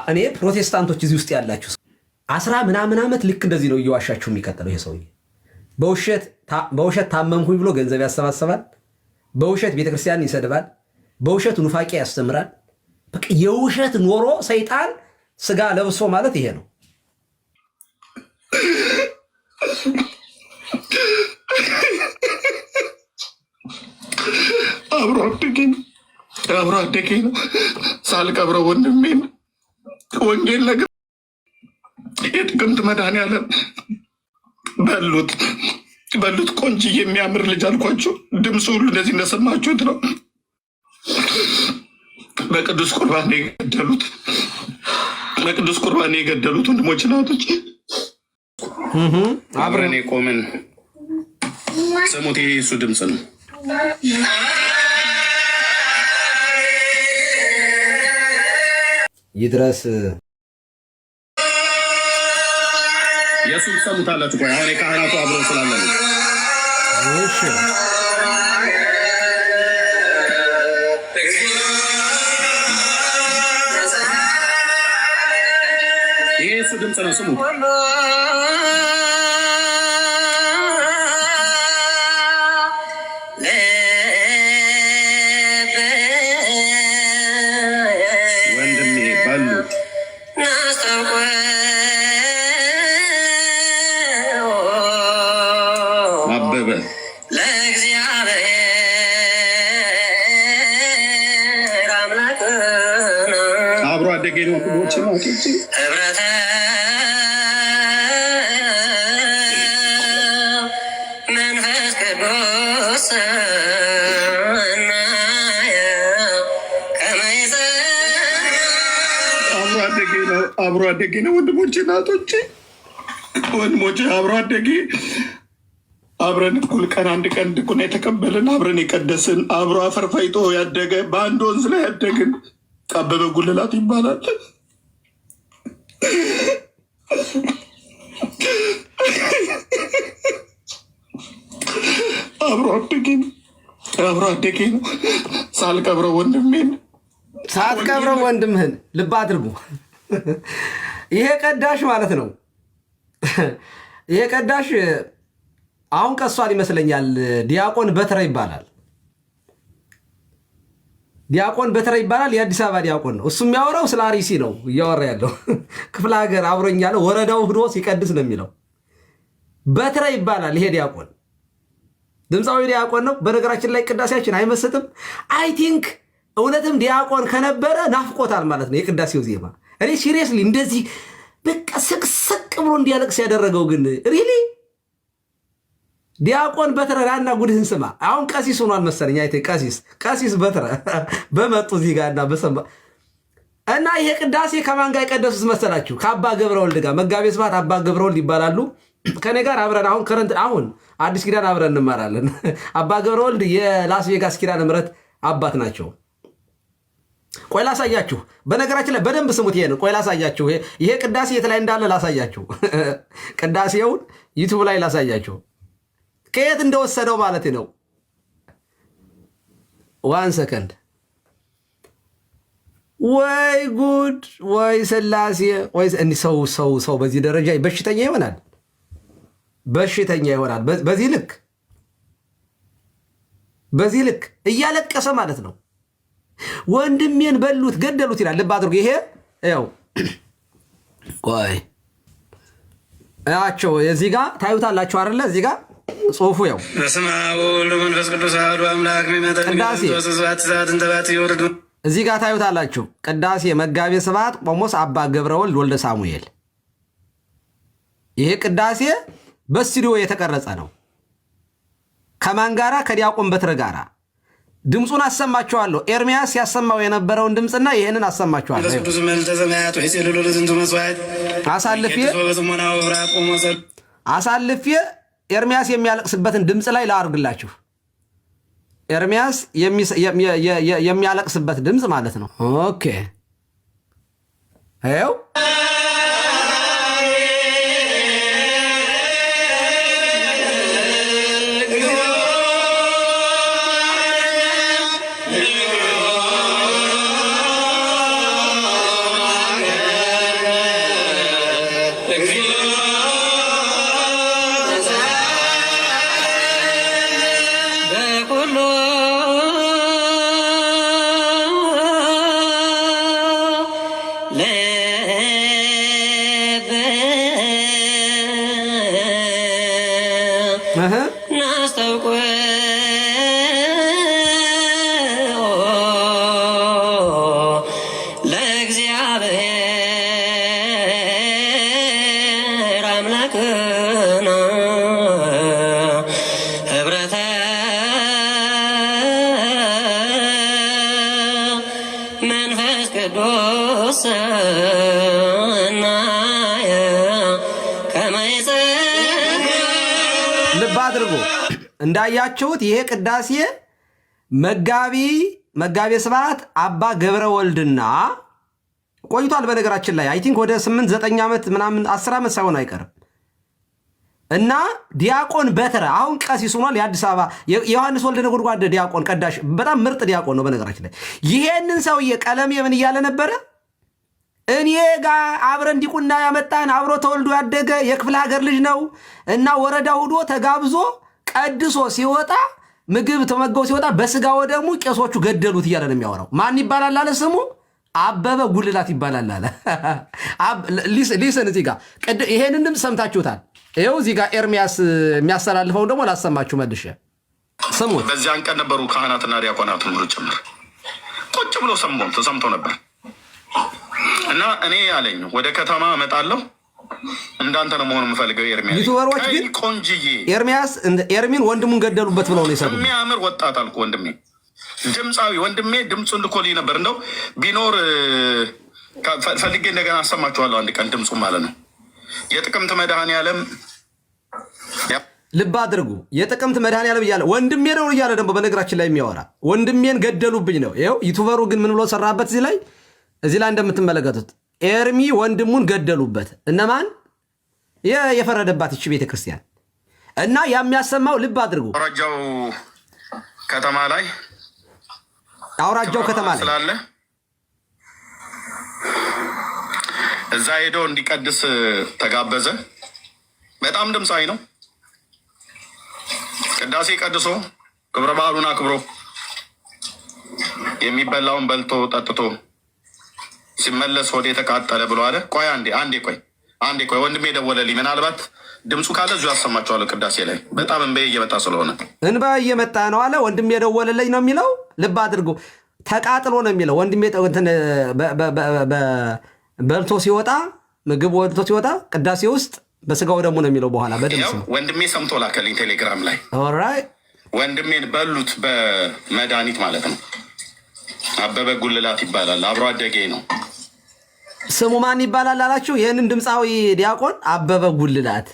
እኔ ፕሮቴስታንቶች እዚህ ውስጥ ያላችሁ 10 ምናምን ዓመት ልክ እንደዚህ ነው እየዋሻችሁ የሚቀጥለው ይሄ ሰውዬ። በውሸት ታመምኩኝ ብሎ ገንዘብ ያሰባሰባል። በውሸት ቤተክርስቲያን ይሰድባል። በውሸት ኑፋቄ ያስተምራል። በቃ የውሸት ኖሮ ሰይጣን ስጋ ለብሶ ማለት ይሄ ነው። አብሮ አደጌ ነው። ሳልቀብረው ወንድሜን ወንጌል ነገር የጥቅምት መድኃኒዓለም በሉት ቆንጆ የሚያምር ልጅ አልኳቸው። ድምፁ ሁሉ እንደዚህ እንደሰማችሁት ነው። በቅዱስ ቁርባን የገደሉት ወንድሞች ናቶች አብረን የቆምን ስሙት። የሱ ድምፅ ነው። ይድረስ የሱን ሰሙታላችሁ። ቆይ አሁን የካህናቱ አብረን ስላለ ነው። እሺ የሱ ድምፅ ነው። ስሙ። ወንድሜ በሉት አበበ አብሮ አደጌ ነው። ወንድሞች ነው መንፈስ ቅዱስ አብሮ አደጌ ነው። ወንድሞቼ እናቶቼ፣ ወንድሞቼ አብሮ አደጌ አብረን እኩል ቀን አንድ ቀን ድቁና የተቀበልን አብረን የቀደስን አብሮ አፈርፋይቶ ያደገ በአንድ ወንዝ ላይ ያደግን አበበ ጉልላት ይባላል። አብሮ አደጌ ነው። ሳትቀብረው ወንድምህን ልብ አድርጉ። ይሄ ቀዳሽ ማለት ነው። ይሄ ቀዳሽ አሁን ቀሷል ይመስለኛል። ዲያቆን በትረ ይባላል። የአዲስ አበባ ዲያቆን ነው። እሱ የሚያወራው ስለ አርሲ ነው እያወራ ያለው። ክፍለ ሀገር አብሮኝ ያለው ወረዳው ሂዶ ሲቀድስ ነው የሚለው። በትረ ይባላል ይሄ ዲያቆን። ድምፃዊ ዲያቆን ነው። በነገራችን ላይ ቅዳሴያችን አይመስጥም። አይ ቲንክ እውነትም ዲያቆን ከነበረ ናፍቆታል ማለት ነው የቅዳሴው ዜማ። እኔ ሲሪየስሊ እንደዚህ በቃ ስቅስቅ ብሎ እንዲያለቅስ ያደረገው ግን ሪሊ ዲያቆን በትረ ጋና ጉድህን ስማ። አሁን ቀሲስ ሆኗል መሰለኝ። አይተ ቀሲስ በትረ በመጡ እዚህ ጋርና በሰማ እና ይሄ ቅዳሴ ከማን ጋር የቀደሱት መሰላችሁ? ከአባ ገብረወልድ ጋር። መጋቤ ስብሐት አባ ገብረወልድ ይባላሉ። ከኔ ጋር አብረን አሁን አዲስ ኪዳን አብረን እንማራለን። አባ ገብረወልድ የላስ ቬጋስ ኪዳነ ምሕረት አባት ናቸው። ቆይ ላሳያችሁ። በነገራችን ላይ በደንብ ስሙት። ይሄን ቆይ ላሳያችሁ። ይሄ ቅዳሴ የት ላይ እንዳለ ላሳያችሁ። ቅዳሴውን ዩቲዩብ ላይ ላሳያችሁ ከየት እንደወሰደው ማለት ነው። 1 ሰከንድ። ወይ ጉድ! ወይ ስላሴ! ወይ እንዲህ ሰው በዚህ ደረጃ በሽተኛ ይሆናል። በዚህ ልክ እያለቀሰ ማለት ነው። ወንድሜን በሉት ገደሉት ይላል። ልብ አድርጉ። ይሄ ያው ቆይ አቸው እዚህ ጋር ታዩታላችሁ አይደለ? እዚህ ጋር ጽሁፉ ያው በስመ አብ ወወልድ ወመንፈስ ቅዱስ አሐዱ አምላክ እዚህ ጋር ታዩታላችሁ። ቅዳሴ መጋቤ ስብሐት ቆሞስ አባ ገብረወልድ ወልደ ሳሙኤል። ይሄ ቅዳሴ በስቱዲዮ የተቀረጸ ነው። ከማን ጋራ? ከዲያቆን በትረ ጋራ። ድምፁን አሰማችኋለሁ። ኤርሚያስ ያሰማው የነበረውን ድምፅና ይህንን አሰማችኋለሁ። አሳልፌ ኤርሚያስ የሚያለቅስበትን ድምፅ ላይ ላአርግላችሁ። ኤርሚያስ የሚያለቅስበት ድምፅ ማለት ነው። ኦኬ ይኸው ናስተውቁ ለእግዚአብሔር አምላክና ህብረተ መንፈስ ቅዱስ ልብ አድርጎ እንዳያችሁት ይሄ ቅዳሴ መጋቤ ስብሐት አባ ገብረ ወልድና ቆይቷል። በነገራችን ላይ አይ ቲንክ ወደ 8-9 ዓመት ምናምን 10 ዓመት ሳይሆን አይቀርም እና ዲያቆን በትረ አሁን ቀሲስ ሆኗል። የአዲስ አበባ የዮሐንስ ወልደ ነጎድጓድ ዲያቆን ቀዳሽ፣ በጣም ምርጥ ዲያቆን ነው። በነገራችን ላይ ይሄንን ሰውዬ ቀለም የምን እያለ ነበረ? እኔ ጋር አብረን ዲቁና ያመጣን አብሮ ተወልዶ ያደገ የክፍለ ሀገር ልጅ ነው እና ወረዳ ሁዶ ተጋብዞ ቀድሶ ሲወጣ ምግብ ተመገው ሲወጣ በስጋ ወደሙ ቄሶቹ ገደሉት እያለ ነው የሚያወራው። ማን ይባላል አለ? ስሙ አበበ ጉልላት ይባላል አለ። ሊስን እዚህ ጋር ይሄንንም ሰምታችሁታል። ይኸው እዚህ ጋር ኤርሚያስ የሚያስተላልፈውን ደግሞ ላሰማችሁ መልሼ ስሙት። በዚያን ቀን ነበሩ ካህናትና ዲያቆናት ሁሉ ጭምር ቁጭ ብሎ ሰምተው ነበር እና እኔ ያለኝ ወደ ከተማ እመጣለሁ እንዳንተ ነው መሆን የምፈልገው። ኤርሚያስ ዩቲዩበሮች ግን ቆንጅዬ ኤርሚን ወንድሙን ገደሉበት ብለው ነው የሰሩት። የሚያምር ወጣት አልኩ ወንድሜ፣ ድምፃዊ ወንድሜ ድምፁን ልኮልኝ ነበር። እንደው ቢኖር ፈልጌ እንደገና አሰማችኋለሁ አንድ ቀን ድምፁ ማለት ነው። የጥቅምት መድኃኔዓለም ልብ አድርጉ። የጥቅምት መድኃኔዓለም እያለ ወንድሜ ነው እያለ ደግሞ በነገራችን ላይ የሚያወራ ወንድሜን ገደሉብኝ ነው። ይኸው ዩቲዩበሩ ግን ምን ብሎ ሰራበት? እዚህ ላይ እንደምትመለከቱት ኤርሚ ወንድሙን ገደሉበት። እነማን? የፈረደባት ይቺ ቤተ ክርስቲያን እና የሚያሰማው ልብ አድርጉ። አውራጃው ከተማ ላይ ስላለ እዛ ሄዶ እንዲቀድስ ተጋበዘ። በጣም ድምፃዊ ነው። ቅዳሴ ቀድሶ ክብረ በዓሉን አክብሮ የሚበላውን በልቶ ጠጥቶ ሲመለስ ወደ የተቃጠለ ብሎ አለ። ቆይ አንዴ ቆይ ወንድሜ ደወለልኝ። ምናልባት ድምፁ ካለ እዚሁ ያሰማቸዋለሁ። ቅዳሴ ላይ በጣም እንባ እየመጣ ስለሆነ እንባ እየመጣ ነው አለ። ወንድሜ ደወለልኝ ነው የሚለው። ልብ አድርጎ ተቃጥሎ ነው የሚለው። ወንድሜ በልቶ ሲወጣ ምግብ በልቶ ሲወጣ ቅዳሴ ውስጥ በስጋው ደግሞ ነው የሚለው። በኋላ በድምፅ ወንድሜ ሰምቶ ላከልኝ ቴሌግራም ላይ። ኦልራይት ወንድሜን በሉት በመድኃኒት ማለት ነው። አበበ ጉልላት ይባላል። አብሮ አደጌ ነው። ስሙ ማን ይባላል አላችሁ? ይህንን ድምፃዊ ዲያቆን አበበ ጉልላት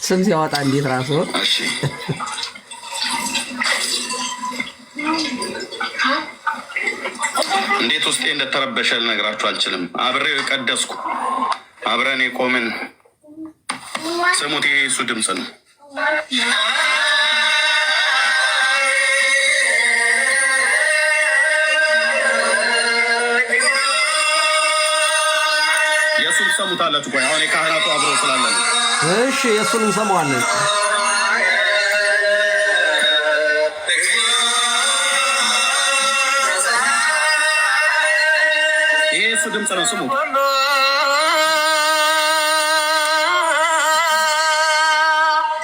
ስም ሲያወጣ እንዴት ራሱ እንዴት ውስጤ እንደተረበሸ ልነግራችሁ አልችልም። አብሬው የቀደስኩ አብረን የቆምን ስሙት። የሱ ድምፅ ነው። የሱን ሰሙታላችሁ። ቆይ አሁን የካህናቱ አብሮ ስላለ ነው። እሺ የሱን እንሰማዋለን። ይሄ የሱ ድምፅ ነው። ስሙ።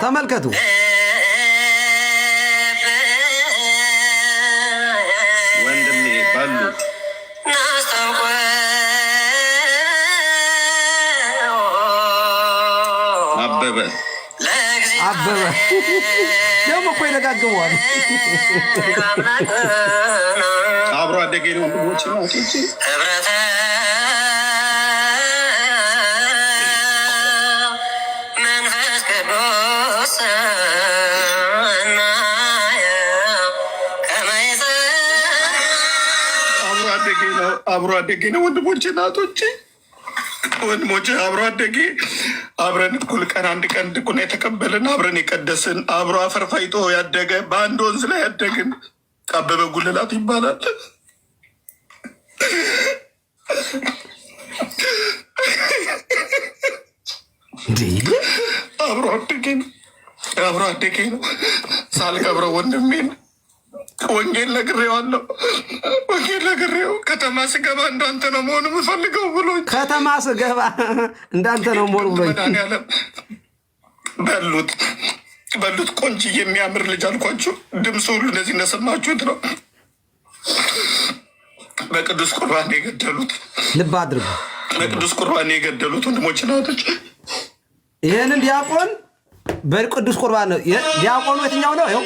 ተመልከቱ። ወንድሜ ባሉ አበበ ደግሞ እኮ ይደጋግመዋል። አብሮ አደጌ ነው። ወንድሞች ናቶች መንፈስ ቅዱስ አብሮ አደጌ ነው። ወንድሞች ናቶች ወንድሞች አብሮ አደጌ አብረን እኩል ቀን አንድ ቀን ድቁና የተቀበልን አብረን የቀደስን አብሮ አፈርፋይቶ ያደገ በአንድ ወንዝ ላይ ያደግን አበበ ጉልላት ይባላል። አብሮ አደጌ ነው። ሳልቀብረው ወንድሜን ወንጌል ነግሬዋለሁ። ወንጌል ነግሬው ከተማ ስገባ እንዳንተ ነው መሆኑ የምፈልገው ብሎ ከተማ ስገባ እንዳንተ ነው መሆኑ ብሎ መድኃኒዓለም በሉት በሉት ቆንጆ የሚያምር ልጅ አልኳችሁ። ድምፁ ሁሉ እንደዚህ እንደሰማችሁት ነው። በቅዱስ ቁርባን የገደሉት ልብ አድርጉ። በቅዱስ ቁርባን የገደሉት ወንድሞች ናቶች። ይህንን ዲያቆን በቅዱስ ቁርባን ነው። ዲያቆኑ የትኛው ነው? ይኸው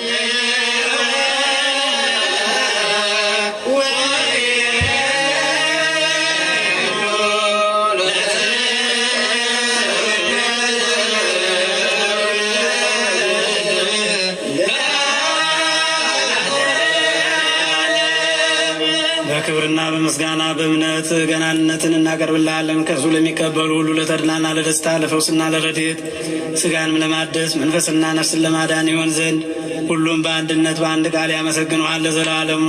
በክብርና በምስጋና በእምነት ገናንነትን እናቀርብልሃለን። ከእርሱ ለሚቀበሉ ሁሉ ለተድላና ለደስታ ለፈውስና ለረድኤት ስጋንም ለማደስ መንፈስና ነፍስን ለማዳን ይሆን ዘንድ ሁሉም በአንድነት በአንድ ቃል ያመሰግነዋል ለዘላለሙ።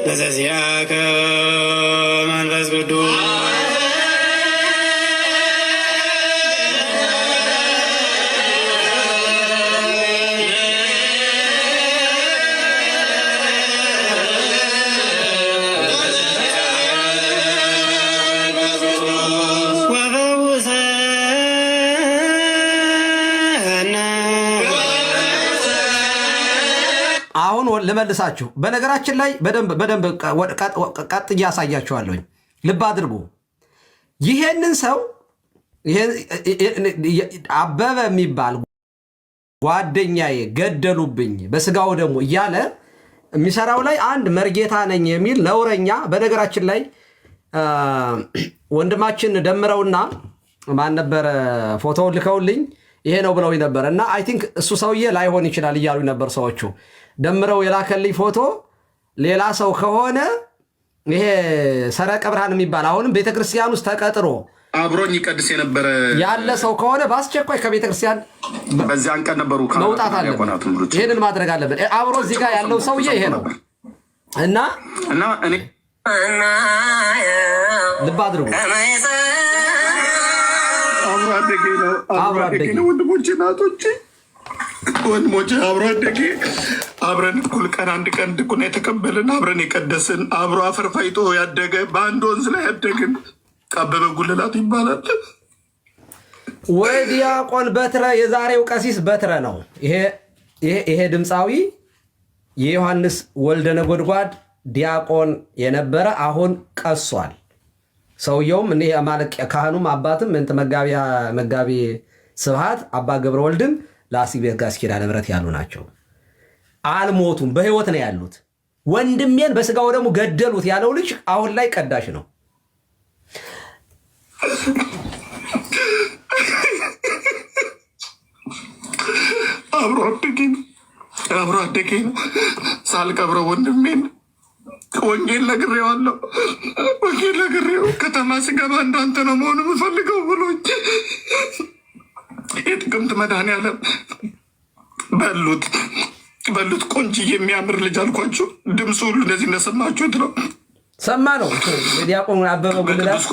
በዘዚአከ መንፈስ ቅዱስ አሁን ልመልሳችሁ። በነገራችን ላይ በደንብ ቀጥ እያሳያችኋለሁኝ። ልብ አድርጉ። ይሄንን ሰው አበበ የሚባል ጓደኛዬ ገደሉብኝ በስጋው ደግሞ እያለ የሚሰራው ላይ አንድ መርጌታ ነኝ የሚል ነውረኛ። በነገራችን ላይ ወንድማችን ደምረውና ማን ነበረ ፎቶውን ልከውልኝ ይሄ ነው ብለው ነበር እና አይ ቲንክ እሱ ሰውዬ ላይሆን ይችላል እያሉ ነበር ሰዎቹ። ደምረው የላከልኝ ፎቶ ሌላ ሰው ከሆነ ይሄ ሰረቀ ብርሃን የሚባል አሁንም ቤተክርስቲያን ውስጥ ተቀጥሮ አብሮኝ ይቀድስ የነበረ ያለ ሰው ከሆነ በአስቸኳይ ከቤተክርስቲያን በዚያን ቀን ነበሩ መውጣት አለበት። ይሄንን ማድረግ አለበት። አብሮ እዚህ ጋር ያለው ሰውዬ ይሄ ነው እና እኔ ልብ አድርጉ። አብሮ አደጌ ነው ወንድሞቼ እናቶቼ ወንድሞቼ አብሮ አደጌ አብረን እኩል ቀን አንድ ቀን ድቁና የተቀበልን አብረን የቀደስን አብሮ አፈር ፈይቶ ያደገ በአንድ ወንዝ ላይ ያደግን አበበ ጉልላት ይባላል። ወይ ዲያቆን በትረ የዛሬው ቀሲስ በትረ ነው። ይሄ ድምፃዊ የዮሐንስ ወልደ ነጎድጓድ ዲያቆን የነበረ አሁን ቀሷል። ሰውየውም እኔ ማለት ካህኑም አባትም እንት መጋቢ ስብሐት አባ ገብረ ወልድም ለአሲቤት ጋር ኪዳነ ምሕረት ያሉ ናቸው። አልሞቱም፣ በህይወት ነው ያሉት። ወንድሜን በስጋው ደግሞ ገደሉት ያለው ልጅ አሁን ላይ ቀዳሽ ነው። አብሮ አደጌ ነው። ሳልቀብረው ወንድሜን ወንጌል ነግሬዋለሁ። ወንጌል ነግሬው ከተማ ስገባ እንዳንተ ነው መሆኑ የምፈልገው ብሎኝ የጥቅምት መድኃኔዓለም በሉት ቆንጆ የሚያምር ልጅ አልኳችሁ። ድምፁ ሁሉ እንደዚህ እንደሰማችሁት ነው። ሰማ ነው። ዲያቆን አበበ ጉልላት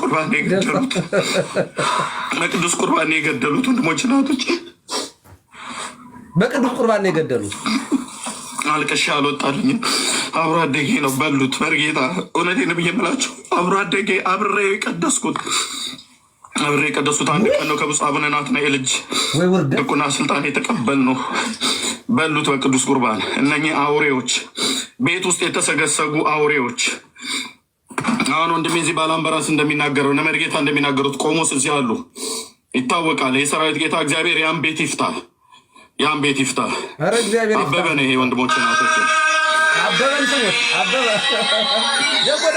በቅዱስ ቁርባን የገደሉት ወንድሞች ናቶች በቅዱስ ቁርባን የገደሉት አልቀሻ አልወጣልኝም። አብሮ አደጌ ነው በሉት። መርጌታ እውነቴን ብዬ የምላችሁ አብሮ አደጌ አብሬ የቀደስኩት አንድ ቀን ነው። ከብፁዕ አቡነ ናትናኤል ልጅ ድቁና ስልጣን የተቀበል ነው በሉት በቅዱስ ቁርባን። እነኚህ አውሬዎች ቤት ውስጥ የተሰገሰጉ አውሬዎች አሁን ወንድሜ እዚህ ባላምበራስ እንደሚናገረው እነ መርጌታ እንደሚናገሩት ቆሞስ እዚህ አሉ ይታወቃል። የሰራዊት ጌታ እግዚአብሔር ያን ቤት ይፍታ። አበበ ነው ይሄ ወንድሞች ናቶች አበበን ስሙት። አበበ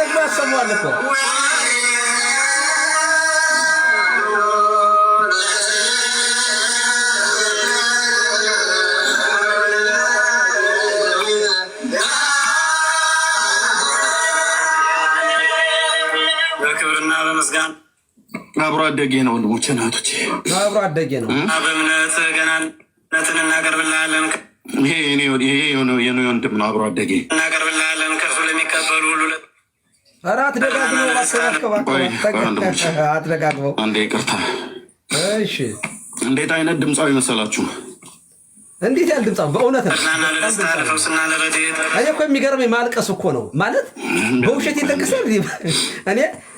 ደግሞ ያሰማዋል እኮ በክብርና በምስጋና አብሮ አደጌ ነው ወንድሞች ናቶች አብሮ አደጌ ነው። በእምነት ገናንነትን እናቀርብልሃለን። ይሄ የኔ ወንድም ነው። አብሮ አደጌ እናቀርብልሃለን። ከእርሱ ለሚቀበሉ ሁሉ አትደጋግመው። አንዴ ይቅርታ። እሺ እንዴት አይነት ድምፃዊ መሰላችሁ? እንዴት ያለ ድምፅ በእውነት ነው። እኔ እኮ የሚገርመኝ ማልቀስ እኮ ነው ማለት በውሸት ይለቅሳል።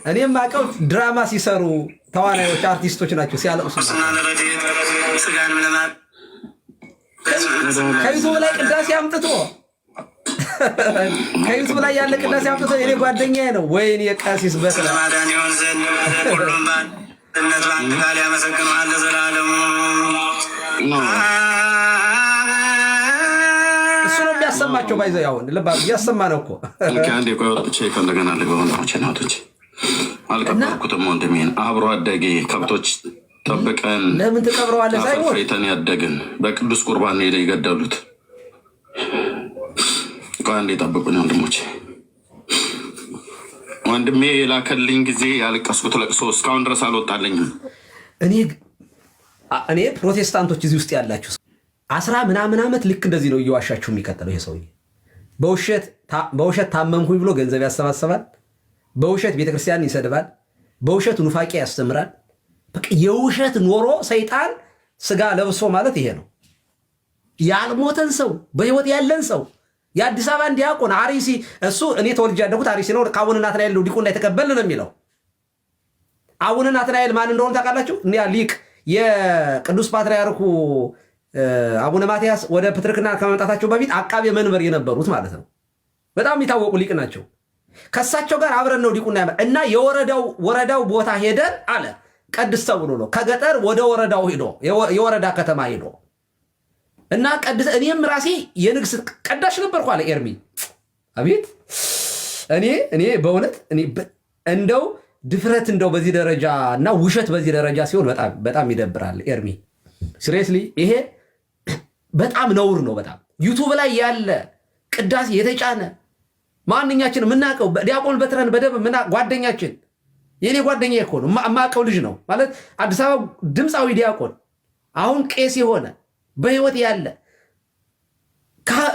እኔ የማውቀው ድራማ ሲሰሩ ተዋናዮች አርቲስቶች ናቸው ሲያለቅሱ። ከዩቱብ ላይ ቅዳሴ አምጥቶ ከዩቱብ ላይ ያለ ቅዳሴ አምጥቶ የኔ ጓደኛዬ ነው። ወይኔ ቀሲስ በስለ እሱ ነው የሚያሰማቸው። ባይዘ ያሁን ልባ እያሰማ ነው እኮ አንዴ ቆይ ወጥቼ እንደገና ለወንድሞቼ ናቶች አልቀበርኩትም። ወንድሜን አብሮ አደጌ ከብቶች ጠብቀን ለምን ተቀብረዋለህ? ሳይሆን ፍሬተን ያደግን በቅዱስ ቁርባን ሄደ ይገደሉት። ቆይ አንዴ ጠብቁኝ ወንድሞቼ። ወንድሜ የላከልኝ ጊዜ ያለቀስኩት ለቅሶ እስካሁን ድረስ አልወጣልኝም። እኔ ፕሮቴስታንቶች እዚህ ውስጥ ያላችሁ 10 ምናምን ዓመት ልክ እንደዚህ ነው እየዋሻችሁ የሚቀጥለው ይሄ ሰውዬ። በውሸት ታመምኩኝ ብሎ ገንዘብ ያሰባሰባል። በውሸት ቤተክርስቲያን ይሰድባል። በውሸት ኑፋቄ ያስተምራል። በቃ የውሸት ኖሮ ሰይጣን ስጋ ለብሶ ማለት ይሄ ነው። ያልሞተን ሰው በህይወት ያለን ሰው የአዲስ አበባ ዲያቆን አሪሲ እሱ እኔ ተወልጄ ያደኩት አሪሲ ነው። ከአቡነ ናትናኤል ዲቁና የተቀበልን ነው የሚለው። አቡነ ናትናኤል ማን እንደሆነ ታውቃላችሁ? እኒያ ሊቅ የቅዱስ ፓትርያርኩ አቡነ ማትያስ ወደ ፕትርክና ከመምጣታቸው በፊት አቃቤ መንበር የነበሩት ማለት ነው። በጣም የሚታወቁ ሊቅ ናቸው። ከሳቸው ጋር አብረን ነው ዲቁና እና ወረዳው ቦታ ሄደን አለ ቀድስ ተብሎ ነው። ከገጠር ወደ ወረዳው ሄዶ የወረዳ ከተማ ሄዶ እና ቀድስ እኔም ራሴ የንግስ ቀዳሽ ነበርኩ አለ ኤርሚ። አቤት እኔ በእውነት እንደው ድፍረት እንደው በዚህ ደረጃ እና ውሸት በዚህ ደረጃ ሲሆን በጣም ይደብራል ኤርሚ። ሲሪየስሊ ይሄ በጣም ነውር ነው። በጣም ዩቱብ ላይ ያለ ቅዳሴ የተጫነ ማንኛችን የምናውቀው ዲያቆን በትረን በደንብ ጓደኛችን የኔ ጓደኛ እኮ ነው የማውቀው ልጅ ነው ማለት አዲስ አበባ ድምፃዊ ዲያቆን አሁን ቄስ የሆነ በህይወት ያለ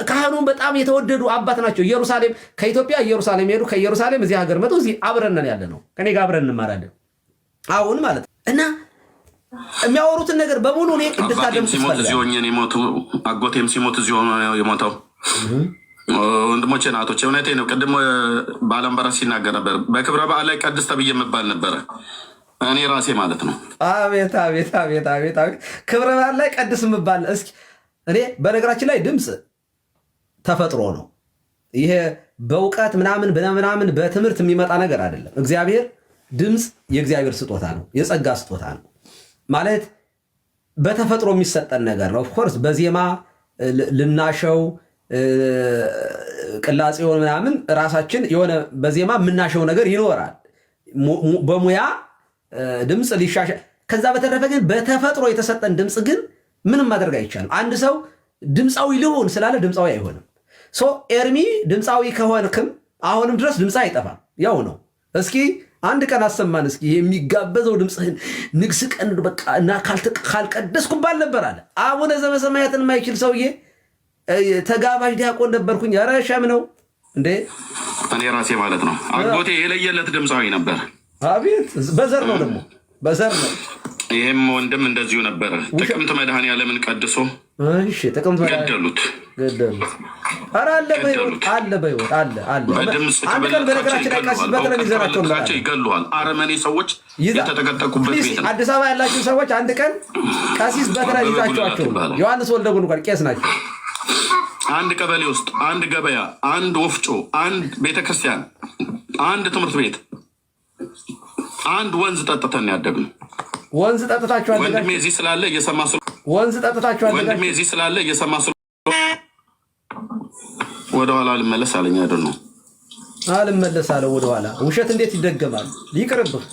ካህኑን በጣም የተወደዱ አባት ናቸው። ኢየሩሳሌም ከኢትዮጵያ ኢየሩሳሌም ሄዱ። ከኢየሩሳሌም እዚህ ሀገር መጡ። እዚህ አብረን ያለ ነው። ከኔ ጋር አብረን እንማራለን አሁን ማለት እና የሚያወሩትን ነገር በሙሉ እኔ እንድታደምጡ ይፈልጋል። አጎቴም ሲሞት እዚህ ሆኖ የሞተው ወንድሞቼ ናቶች እውነቴ ነው። ቅድሞ ባለንበረስ ሲናገር ነበር። በክብረ በዓል ላይ ቀድስ ተብዬ የምባል ነበረ እኔ ራሴ ማለት ነው። አቤት አቤት አቤት አቤት አቤት! ክብረ በዓል ላይ ቀድስ የምባል እስኪ እኔ በነገራችን ላይ ድምፅ ተፈጥሮ ነው። ይሄ በእውቀት ምናምን በትምህርት የሚመጣ ነገር አይደለም። እግዚአብሔር ድምፅ የእግዚአብሔር ስጦታ ነው፣ የጸጋ ስጦታ ነው ማለት በተፈጥሮ የሚሰጠን ነገር ነው። ኦፍኮርስ በዜማ ልናሸው ቅላጼውን ምናምን ራሳችን የሆነ በዜማ የምናሸው ነገር ይኖራል። በሙያ ድምፅ ሊሻሻ ከዛ በተረፈ ግን በተፈጥሮ የተሰጠን ድምፅ ግን ምንም ማድረግ አይቻልም። አንድ ሰው ድምፃዊ ልሆን ስላለ ድምፃዊ አይሆንም። ኤርሚ ድምፃዊ ከሆንክም አሁንም ድረስ ድምፅ አይጠፋም፣ ያው ነው። እስኪ አንድ ቀን አሰማን እስኪ የሚጋበዘው ድምፅህን ንግስ ቀን በቃ እና ካልቀደስኩ ባል ነበር አለ አቡነ ዘበሰማያትን የማይችል ሰውዬ ተጋባዥ ዲያቆን ነበርኩኝ። ኧረ ሸም ነው እንዴ እኔ ራሴ ማለት ነው። አጎቴ የለየለት ድምፃዊ ነበር። አቤት በዘር ነው ደግሞ በዘር ነው። ይሄም ወንድም እንደዚሁ ነበረ። ጥቅምት መድኃኔዓለምን ቀድሶ ጥቅምት ገደሉት። ኧረ አለ በሕይወት አለ። አንድ ቀን በነገራችን ላይ ቀሲስ በትረን ይዘናቸው ይገሉሃል። አረመኔ ሰዎች የተጠቀጠቁበት ቤት ነው። አዲስ አበባ ያላችሁ ሰዎች አንድ ቀን ቀሲስ በትረን ይዛቸዋቸው። ዮሐንስ ወልደ ጉንጓን ቄስ ናቸው። አንድ ቀበሌ ውስጥ አንድ ገበያ፣ አንድ ወፍጮ፣ አንድ ቤተክርስቲያን፣ አንድ ትምህርት ቤት፣ አንድ ወንዝ ጠጥተን ያደግነው። ወንዝ ጠጥታችኋል? ወንድሜ እዚህ ስላለ እየሰማ ወንዝ ጠጥታችኋል? ወንድሜ እዚህ ስላለ እየሰማ ወደኋላ ልመለስ አለኝ። አይደል ነው አልመለስ አለ ወደኋላ። ውሸት እንዴት ይደገማል? ይቅርብህ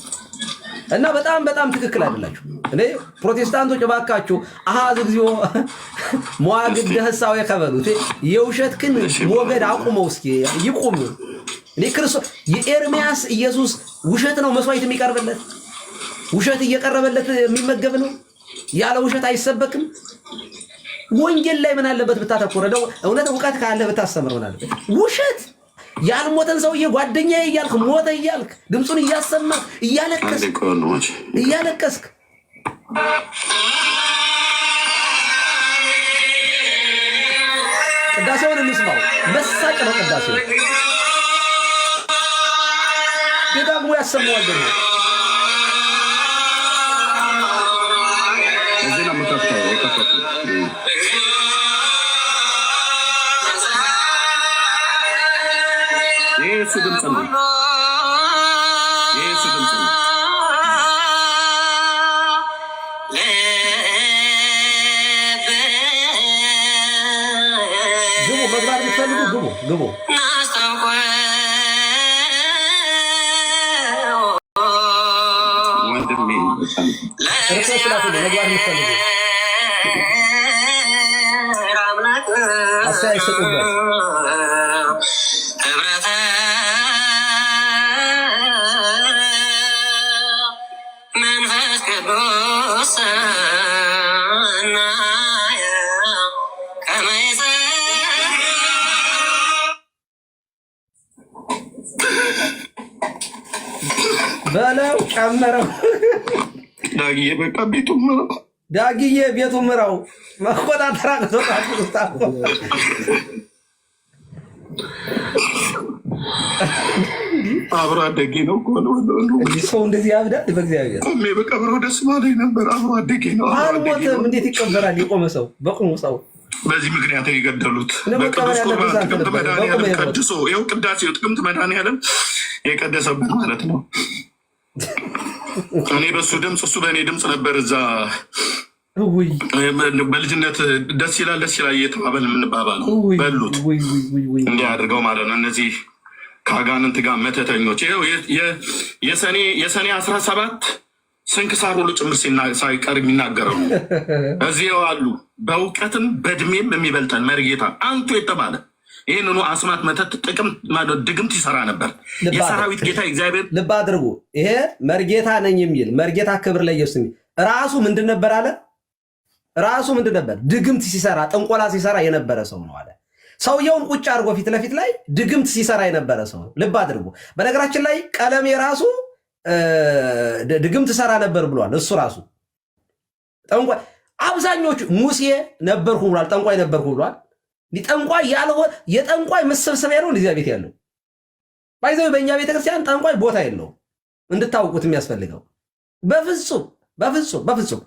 እና በጣም ትክክል አይደላችሁ። እኔ ፕሮቴስታንቶች እባካችሁ አሃዝ እግዚኦ መዋግድ ደህሳው የከበሉት የውሸት ግን ሞገድ አቁመው እስኪ ይቁም። እኔ ክርስቶስ የኤርሚያስ ኢየሱስ ውሸት ነው መስዋዕት የሚቀርብለት ውሸት እየቀረበለት የሚመገብ ነው። ያለ ውሸት አይሰበክም። ወንጌል ላይ ምን አለበት ብታተኮረ ነው። እውነት እውቀት ካለ ብታስተምር ምን አለበት? ውሸት ያልሞተን ሰውዬ ጓደኛዬ እያልክ ሞተ እያልክ ድምፁን እያሰማህ እያለቀስክ ቅዳሴውን እንስማው። መሳቅ ነው ቅዳሴው። ደጋግሞ ያሰማዋል ደግሞ እዚህ ነው የምከፍተው የእሱ ድምፅ ነው። የእሱ ድምፅ ነው። ግቡ፣ መግባት የምትፈልጉ ግቡ፣ ግቡ። ወንድሜ ርዕሰ ስላሴ ነው መግባት የምትፈልጉ አስተያየት ስጡበት። መንፈስ ቅዱስ በለው ጨመረው። ዳግዬ በቃ ቤቱን ምራው። ዳግዬ ቤቱን ምራው። መቆጣጠር አቅቶታል። አብሮ አደጌ ነው እኮ ሰው እንደዚህ ያብዳል። በእግዚአብሔር ቆሜ በቀብረው ደስ ባለኝ ነበር። አብሮ አደጌ ነው። አልሞትም። እንዴት ይቀበራል? የቆመ ሰው በቁሙ ሰው በዚህ ምክንያት የገደሉት በቅዱስ ቁርባን ጥቅምት መድኃኒዓለም ቀድሶ ይኸው ቅዳሴው ጥቅምት መድኃኒዓለም የቀደሰበት ማለት ነው። እኔ በሱ ድምፅ እሱ በእኔ ድምፅ ነበር እዛ በልጅነት ደስ ይላል እየተባበል የምንባባለው በሉት እንዲህ አድርገው ማለት ነው። እነዚህ ከአጋንንት ጋር መተተኞች ይኸው የሰኔ 17 ስንክሳር ሁሉ ጭምር ሳይቀር የሚናገረው እዚህ አሉ። በእውቀትም በእድሜም የሚበልጠን መርጌታ አንቱ የተባለ ይህንኑ አስማት መተት ድግምት ይሰራ ነበር። የሰራዊት ጌታ እግዚአብሔር ልብ አድርጉ። ይሄ መርጌታ ነኝ የሚል መርጌታ ክብር ለኢየሱስ የሚል ራሱ ምንድን ነበር አለ? ራሱ ምንድን ነበር? ድግምት ሲሰራ ጥንቆላ ሲሰራ የነበረ ሰው ነው አለ። ሰውየውን ቁጭ አድርጎ ፊት ለፊት ላይ ድግምት ሲሰራ የነበረ ሰው ነው። ልብ አድርጉ። በነገራችን ላይ ቀለም የራሱ ድግምት ሰራ ነበር ብሏል። እሱ ራሱ ጠንቋይ አብዛኞቹ ሙሴ ነበርኩ ብሏል። ጠንቋይ ነበርኩ ብሏል። ጠንቋይ ያልሆነ የጠንቋይ መሰብሰቢያ ነው እንደዚያ ቤት ያለው ባይዘው። በእኛ ቤተክርስቲያን ጠንቋይ ቦታ የለውም እንድታውቁት የሚያስፈልገው በፍጹም በፍጹም በፍጹም።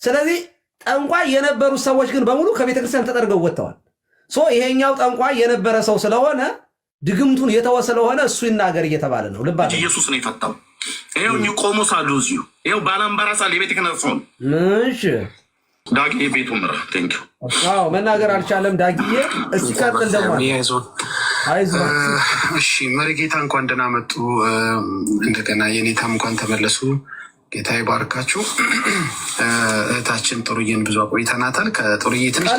ስለዚህ ጠንቋይ የነበሩ ሰዎች ግን በሙሉ ከቤተክርስቲያን ተጠርገው ወጥተዋል። ይሄኛው ጠንቋይ የነበረ ሰው ስለሆነ ድግምቱን የተወ ስለሆነ እሱ ይናገር እየተባለ ነው። ልባ ኢየሱስ ነው የፈታው። ይሄው ቆሞስ አሉ እዚሁ። ይሄው ባላምባራስ አለ የቤተ ክህነት ሰው። እሺ ዳግዬ ቤቱ ምራ ቴንክ ዩ። አዎ መናገር አልቻለም ዳግዬ። እስኪ ቀጥል ደግሞ አይዞህ። እሺ መሪጌታ እንኳን ደህና መጡ። እንደገና የኔታም እንኳን ተመለሱ። ጌታ ይባርካችሁ። እህታችን ጥሩዬን ብዙ አቆይተናታል። ከጥሩዬ ትንሽ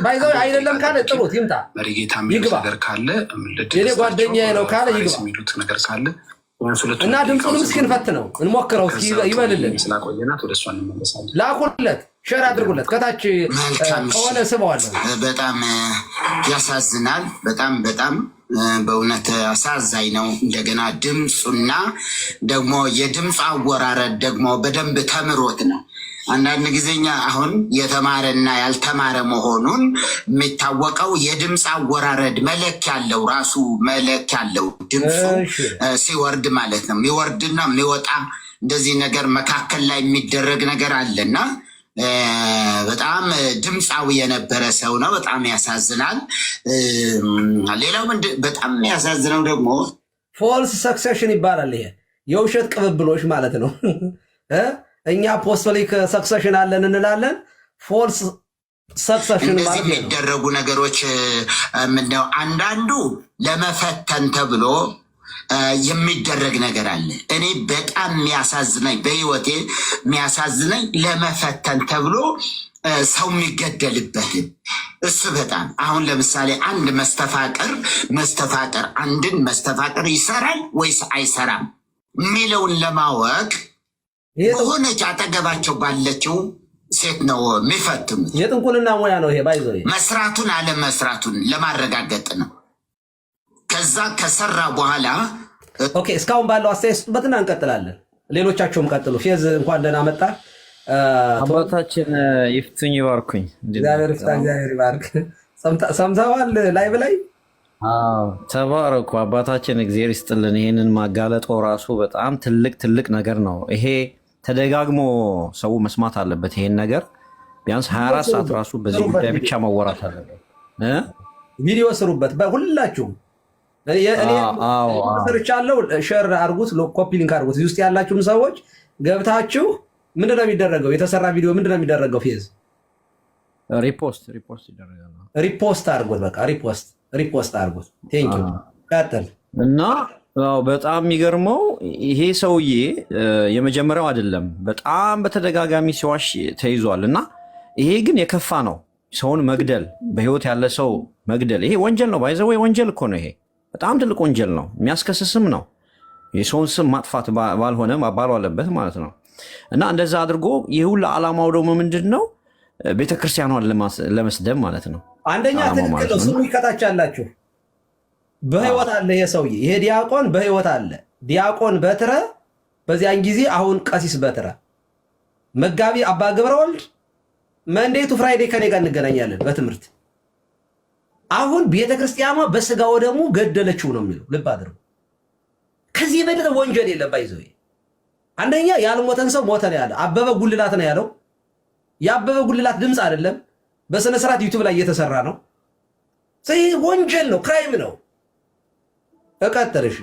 ባይዘው አይደለም ካለ ጥሩት ይምጣ። መሪጌታ የሚሉት ነገር ካለ የኔ ጓደኛዬ ነው ካለ ይግባ። የሚሉት ነገር ካለ እና ድምፁንም እስኪንፈት ነው እንሞክረው። እስኪ ይበልልን። ስላቆየናት ወደ እሷ እንመለሳለን። ላኩለት፣ ሸር አድርጉለት። ከታች ከሆነ ስበዋለሁ። በጣም ያሳዝናል። በጣም በእውነት አሳዛኝ ነው። እንደገና ድምፁና ደግሞ የድምፁ አወራረድ ደግሞ በደንብ ተምሮት ነው። አንዳንድ ጊዜኛ አሁን የተማረና ያልተማረ መሆኑን የሚታወቀው የድምፅ አወራረድ መለክ ያለው ራሱ መለክ ያለው ድምፁ ሲወርድ ማለት ነው። የሚወርድና የሚወጣ እንደዚህ ነገር መካከል ላይ የሚደረግ ነገር አለና በጣም ድምፃዊ የነበረ ሰው ነው። በጣም ያሳዝናል። ሌላው በጣም ያሳዝነው ደግሞ ፎልስ ሰክሴሽን ይባላል። ይሄ የውሸት ቅብብሎች ማለት ነው። እኛ አፖስቶሊክ ሰክሰሽን አለን እንላለን። ፎልስ ሰክሰሽን እንደዚህ የሚደረጉ ነገሮች ምንድነው? አንዳንዱ ለመፈተን ተብሎ የሚደረግ ነገር አለ። እኔ በጣም የሚያሳዝነኝ በህይወቴ የሚያሳዝነኝ ለመፈተን ተብሎ ሰው የሚገደልበትን እሱ በጣም አሁን ለምሳሌ አንድ መስተፋቅር አንድን መስተፋቅር ይሰራል ወይስ አይሰራም የሚለውን ለማወቅ በሆነች አጠገባቸው ባለችው ሴት ነው የሚፈትኑት። የጥንቁልና ሙያ ነው ይሄ። ባይዞ መስራቱን አለመስራቱን ለማረጋገጥ ነው። ከዛ ከሰራ በኋላ ኦኬ። እስካሁን ባለው አስተያየት ስጡበትና እንቀጥላለን። ሌሎቻቸውም ቀጥሉ። ፌዝ እንኳን ደህና መጣ። አባታችን ይፍቱኝ ይባርኩኝ። እግዚአብሔር ይፍታ፣ እግዚአብሔር ይባርክ። ሰምተዋል ላይ በላይ ተባረኩ አባታችን እግዚአብሔር ይስጥልን። ይሄንን ማጋለጦ ራሱ በጣም ትልቅ ነገር ነው። ይሄ ተደጋግሞ ሰው መስማት አለበት። ይሄን ነገር ቢያንስ 24 ሰዓት ራሱ በዚህ ጉዳይ ብቻ መወራት አለበት። ቪዲዮ ስሩበት በሁላችሁም። እኔ ሰርቻለሁ። ሼር አድርጉት፣ ኮፒ ሊንክ አድርጉት። እዚህ ውስጥ ያላችሁም ሰዎች ገብታችሁ ምንድነው የሚደረገው? የተሰራ ቪዲዮ ምንድነው የሚደረገው? ፌዝ ሪፖስት ይደረጋል። ሪፖስት አድርጉት። በቃ ሪፖስት አድርጉት። ቴንኪው ቀጥል። እና በጣም የሚገርመው ይሄ ሰውዬ የመጀመሪያው አይደለም። በጣም በተደጋጋሚ ሲዋሽ ተይዟል። እና ይሄ ግን የከፋ ነው። ሰውን መግደል፣ በህይወት ያለ ሰው መግደል ይሄ ወንጀል ነው። ባይዘው ወንጀል እኮ ነው። ይሄ በጣም ትልቅ ወንጀል ነው። የሚያስከስስም ነው። የሰውን ስም ማጥፋት ባልዋለበት ማለት ነው። እና እንደዛ አድርጎ ይህ ሁሉ ዓላማው ደግሞ ምንድን ነው? ቤተክርስቲያኗን ለመስደብ ማለት ነው። አንደኛ ትክክል ነው። ስሙ ይከታች አላችሁ። በህይወት አለ ይሄ ሰውዬ። ይሄ ዲያቆን በህይወት አለ። ዲያቆን በትረ በዚያን ጊዜ አሁን ቀሲስ በትረ መጋቢ አባ ገብረወልድ መንዴቱ ፍራይዴ ከኔ ጋር እንገናኛለን በትምህርት። አሁን ቤተክርስቲያኗ በስጋ ወደሙ ገደለችው ነው የሚለው። ልብ አድርጉ። ከዚህ የበለጠ ወንጀል የለም። ባይዘው አንደኛ ያልሞተን ሰው ሞተ ነው ያለ። አበበ ጉልላት ነው ያለው። የአበበ ጉልላት ድምፅ አይደለም። በስነ ስርዓት ዩቲዩብ ላይ እየተሰራ ነው። ይህ ወንጀል ነው፣ ክራይም ነው። እቀጥልሽ።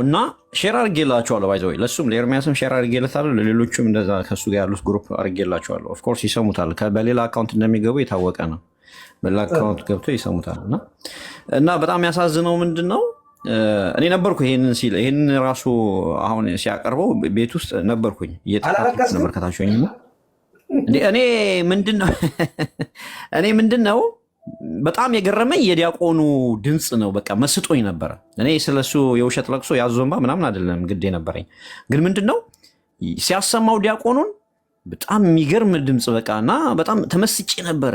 እና ሼር አድርጌላቸዋለሁ። ባይዘው ለሱም ለኤርሚያስም ሼር አድርጌለታለሁ። ለሌሎችም እንደዛ ከሱ ጋር ያሉት ግሩፕ አድርጌላቸዋለሁ። ኦፍኮርስ ይሰሙታል። በሌላ አካውንት እንደሚገቡ የታወቀ ነው። በሌላ አካውንት ገብቶ ይሰሙታል። እና በጣም ያሳዝነው ምንድን ነው? እኔ ነበርኩ ይህንን ራሱ አሁን ሲያቀርበው ቤት ውስጥ ነበርኩኝ። እየተካተልኩ ነበር ከታችኝ። እኔ ምንድን ነው በጣም የገረመኝ የዲያቆኑ ድምፅ ነው። በቃ መስጦኝ ነበረ። እኔ ስለሱ የውሸት ለቅሶ ያዞንባ ምናምን አይደለም ግዴ ነበረኝ። ግን ምንድን ነው ሲያሰማው ዲያቆኑን በጣም የሚገርም ድምፅ በቃ እና በጣም ተመስጬ ነበረ።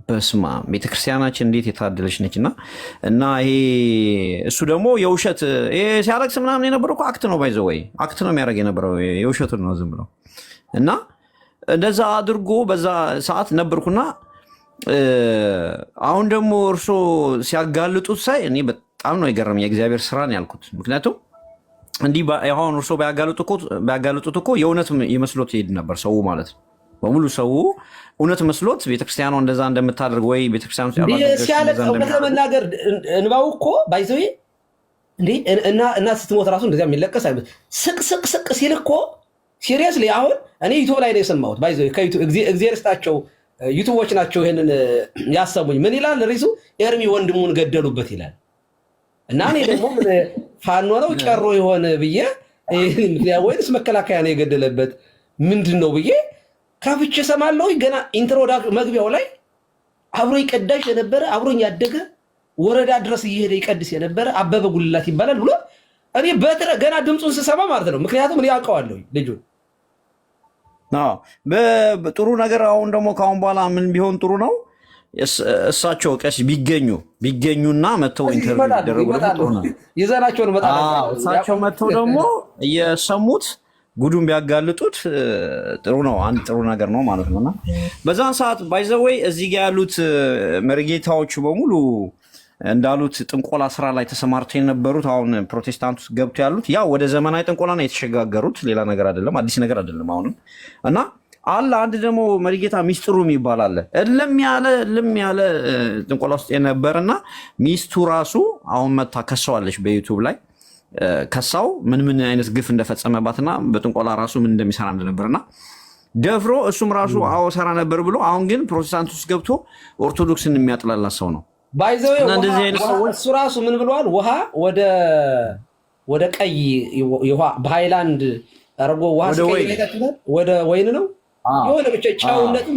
በስማ ቤተክርስቲያናችን እንዴት የታደለች ነች። እና ይሄ እሱ ደግሞ የውሸት ሲያለቅስ ምናምን የነበረው አክት ነው። ባይዘው አክት ነው የሚያደርግ የነበረው የውሸቱን ነው ዝም ብለው። እና እንደዛ አድርጎ በዛ ሰዓት ነበርኩና አሁን ደግሞ እርሶ ሲያጋልጡት ሳይ እኔ በጣም ነው የገረመኝ። የእግዚአብሔር ስራ ነው ያልኩት። ምክንያቱም እንዲህ አሁን እርሶ ቢያጋልጡት እኮ የእውነት ይመስሎት ይሄድ ነበር ሰው ማለት ነው። በሙሉ ሰው እውነት መስሎት ቤተክርስቲያኗ እንደዛ እንደምታደርግ ወይ ቤተክርስቲያኑ ሲያለቅ እውነት ለመናገር እንባው እኮ ባይዘው እና ስትሞት ራሱ እንደዚያ የሚለቀስ አይመስል ስቅ ሲል እኮ ሲሪየስሊ። አሁን እኔ ዩቲዩብ ላይ ነው የሰማሁት። ባይዘው እግዚአብሔር ስጣቸው ዩቲዩቦች ናቸው ይሄንን ያሰሙኝ። ምን ይላል ሪሱ? ኤርሚ ወንድሙን ገደሉበት ይላል። እና እኔ ደግሞ ፋኖ ነው ጨሮ የሆነ ብዬ ወይስ መከላከያ ነው የገደለበት ምንድን ነው ብዬ ከፍቼ ሰማለሁ። ገና ኢንትሮዳክሽን መግቢያው ላይ አብሮ ይቀዳሽ የነበረ አብሮኝ ያደገ ወረዳ ድረስ እየሄደ ይቀድስ የነበረ አበበ ጉልላት ይባላል ብሎ እኔ በትረ ገና ድምፁን ስሰማ ማለት ነው። ምክንያቱም እኔ አውቀዋለሁ ልጁን። ጥሩ ነገር አሁን ደግሞ ከአሁን በኋላ ምን ቢሆን ጥሩ ነው? እሳቸው ቀስ ቢገኙና መተው ኢንተርቪው ይደረጉ ይዘናቸው ነው። እሳቸው መተው ደግሞ እየሰሙት ጉዱን ቢያጋልጡት ጥሩ ነው። አንድ ጥሩ ነገር ነው ማለት ነውና በዛን ሰዓት ባይዘወይ እዚህ ጋር ያሉት መርጌታዎች በሙሉ እንዳሉት ጥንቆላ ስራ ላይ ተሰማርተው የነበሩት አሁን ፕሮቴስታንት ውስጥ ገብቶ ያሉት ያው ወደ ዘመናዊ ጥንቆላ ነው የተሸጋገሩት። ሌላ ነገር አይደለም፣ አዲስ ነገር አይደለም አሁንም። እና አለ አንድ ደግሞ መርጌታ ሚስጥሩ የሚባል አለ። እልም ያለ ጥንቆላ ውስጥ የነበረና ሚስቱ ራሱ አሁን መታ ከሰዋለች በዩቲዩብ ላይ ከሳው ምን አይነት ግፍ እንደፈጸመባትና በጥንቆላ ራሱ ምን እንደሚሰራ እንደነበርና ደፍሮ እሱም ራሱ አዎ ሰራ ነበር ብሎ አሁን ግን ፕሮቴስታንት ውስጥ ገብቶ ኦርቶዶክስን የሚያጥላላ ሰው ነው። ባይዘው እሱ ራሱ ምን ብለዋል? ውሃ ወደ ቀይ በሃይላንድ አርጎ ውሃ ወደ ወይን ነው የሆነ ብቻ ቻውነቱን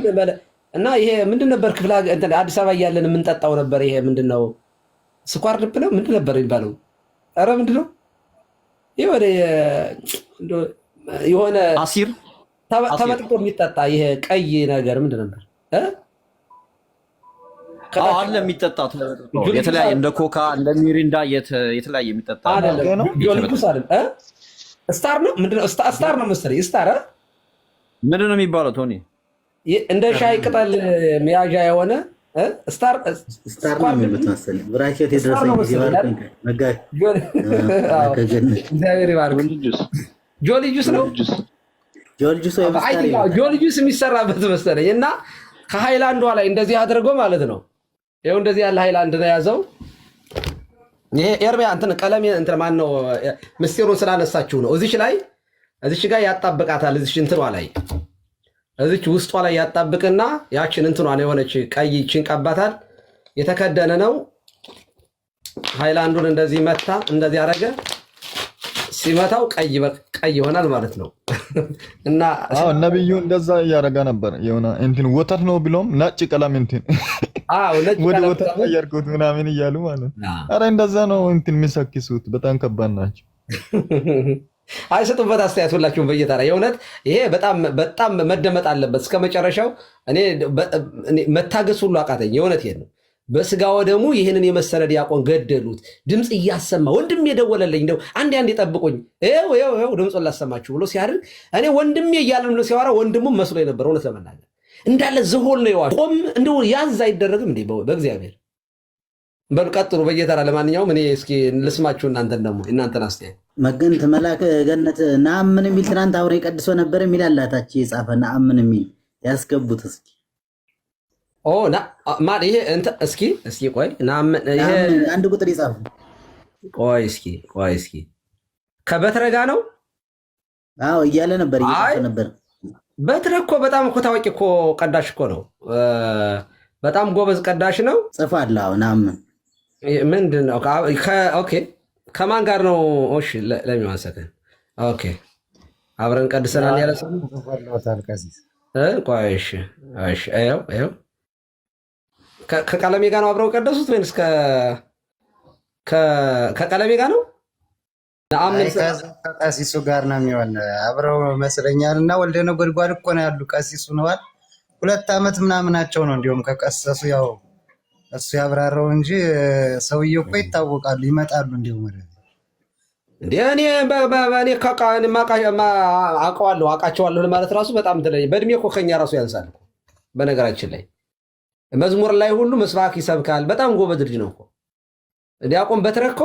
እና ይሄ ምንድን ነበር ክፍለ አዲስ አበባ እያለን የምንጠጣው ነበር። ይሄ ምንድን ነው? ስኳር ድብ ነው ምንድን ነበር የሚባለው? ኧረ ምንድን ነው የሆነ አሲር ተመጥጦ የሚጠጣ ይሄ ቀይ ነገር ምንድን ነበር? አለ የሚጠጣ የተለያየ እንደ ኮካ እንደ ሚሪንዳ የተለያየ የሚጠጣ ቢዮሊኩስ አይደል? ስታር ነው ምንድን ነው? ስታር ነው መሰለኝ። ስታር ምንድን ነው የሚባለው? ቶኒ እንደ ሻይ ቅጠል መያዣ የሆነ ስታር ነው የሚሉት መሰለኝ። ብራኬት የደረሰኝ ጊዜ ባርኩኝ መጋቢ እግዚአብሔር ይባርክ። ጆልጁስ ነው ጆልጁስ የሚሰራበት መሰለኝ እና ከሃይላንዷ ላይ እንደዚህ አድርጎ ማለት ነው። ይኸው እንደዚህ ያለ ሃይላንድ ነው ያዘው። ይሄ ኤርሚያ እንትን ቀለም እንትን ማን ነው ምስጢሩን ስላነሳችሁ ነው። እዚች ጋር ያጣብቃታል። እዚች እንትኗ ላይ እዚች ውስጧ ላይ ያጣብቅና ያችን እንትኗን የሆነች ቀይ ቀባታል። የተከደነ ነው። ሃይላንዱን እንደዚህ መታ፣ እንደዚህ አረገ። ሲመታው ቀይ ይሆናል ማለት ነው። እና ነብዩ እንደዛ እያደረገ ነበር። የሆነ እንትን ወተት ነው ብሎም ነጭ ቀለም እንትን ወደ ወተት ቀየርኩት ምናምን እያሉ ማለት ነው። ኧረ እንደዛ ነው እንትን የሚሰክሱት። በጣም ከባድ ናቸው። አይሰጡበት አስተያየት ሁላችሁም በየተራ የእውነት ይሄ በጣም መደመጥ አለበት እስከ መጨረሻው። እኔ መታገስ ሁሉ አቃተኝ። የእውነት ይሄ ነው። በስጋ ወደሙ ይህንን የመሰለ ዲያቆን ገደሉት። ድምፅ እያሰማ ወንድሜ የደወለልኝ እንደው አንዴ ጠብቁኝ ይኸው ድምፁን ላሰማችሁ ብሎ ሲያደርግ እኔ ወንድሜ እያለን ብሎ ሲያወራ ወንድሙም መስሎ ነበር። እውነት ለመናገር እንዳለ ዝሆል ነው የዋሸው። ቆም እንደው ያዝ አይደረግም እንዴ? በእግዚአብሔር በሉ ቀጥሉ በየተራ። ለማንኛውም እኔ እስኪ ልስማችሁ እናንተን ደግሞ እናንተን አስተያየት። መገንት መልአከ ገነት ነአምን የሚል ትናንት አውሬ ቀድሶ ነበር የሚል አላታች የጻፈ ነአምን የሚል ያስገቡት እስኪ ይሄ እስኪ ቆይ ይሄ አንድ ቁጥር ይጻፉ። ቆይ እስኪ ከበትረጋ ነው እያለ ነበር እየጻፈ ነበር። በትረ እኮ በጣም እኮ ታዋቂ እኮ ቀዳሽ እኮ ነው። በጣም ጎበዝ ቀዳሽ ነው። ጽፋለሁ። ናምን ምንድን ነው? ኦኬ ከማን ጋር ነው? እሺ ለሚዋሰከን ኦኬ አብረን ቀድሰናል ያለ ሰው ቆይ እሺ ይኸው ከቀለሜ ጋር ነው አብረው ቀደሱት ወይንስ ከቀለሜ ጋር ነው? ከቀሲሱ ጋር ነው የሚሆን አብረው መስለኛል። እና ወልደ ነጎድጓድ እኮ ነው ያሉ ቀሲሱ ነዋል። 2 ዓመት ምናምናቸው ነው። እንዲሁም ከቀሰሱ ያው እሱ ያብራራው እንጂ ሰውየው እኮ ይታወቃሉ፣ ይመጣሉ። እንዲሁም እኔ አውቃቸዋለሁ ማለት ራሱ በጣም በእድሜ እኮ ከኛ ራሱ ያንሳል። በነገራችን ላይ መዝሙር ላይ ሁሉ መስባክ ይሰብካል። በጣም ጎበዝ ልጅ ነው እኮ ዲያቆን በትረ እኮ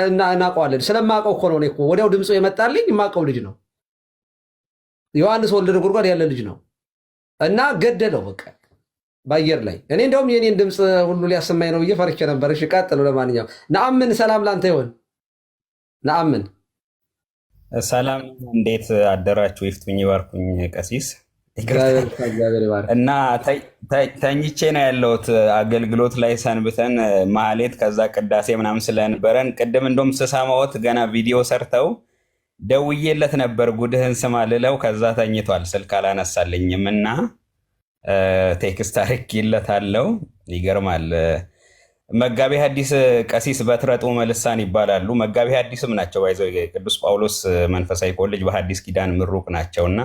እናውቀዋለን። ስለማውቀው እኮ ነው እኔ እኮ ወዲያው ድምፁ የመጣልኝ የማውቀው ልጅ ነው። ዮሐንስ ወልደ ነጎድጓድ ያለ ልጅ ነው እና ገደለው በቃ በአየር ላይ። እኔ እንደውም የኔን ድምፅ ሁሉ ሊያሰማኝ ነው ብዬ ፈርቼ ነበር። እሺ ቀጥሉ። ለማንኛውም ነአምን ሰላም ላንተ ይሆን። ነአምን ሰላም፣ እንዴት አደራችሁ? ይፍቱኝ ይባርኩኝ ቀሲስ እና ተኝቼ ነው ያለሁት አገልግሎት ላይ ሰንብተን ማህሌት ከዛ ቅዳሴ ምናምን ስለነበረን ቅድም እንደውም ስሰማዎት ገና ቪዲዮ ሰርተው ደውዬለት ነበር ጉድህን ስማ ልለው ከዛ ተኝቷል። ስልክ አላነሳልኝም እና ቴክስት አድርጌለታለሁ። ይገርማል። መጋቢ ሐዲስ ቀሲስ በትረጡ መልሳን ይባላሉ። መጋቢ ሐዲስም ናቸው። ባይዘው የቅዱስ ጳውሎስ መንፈሳዊ ኮሌጅ በሐዲስ ኪዳን ምሩቅ ናቸውና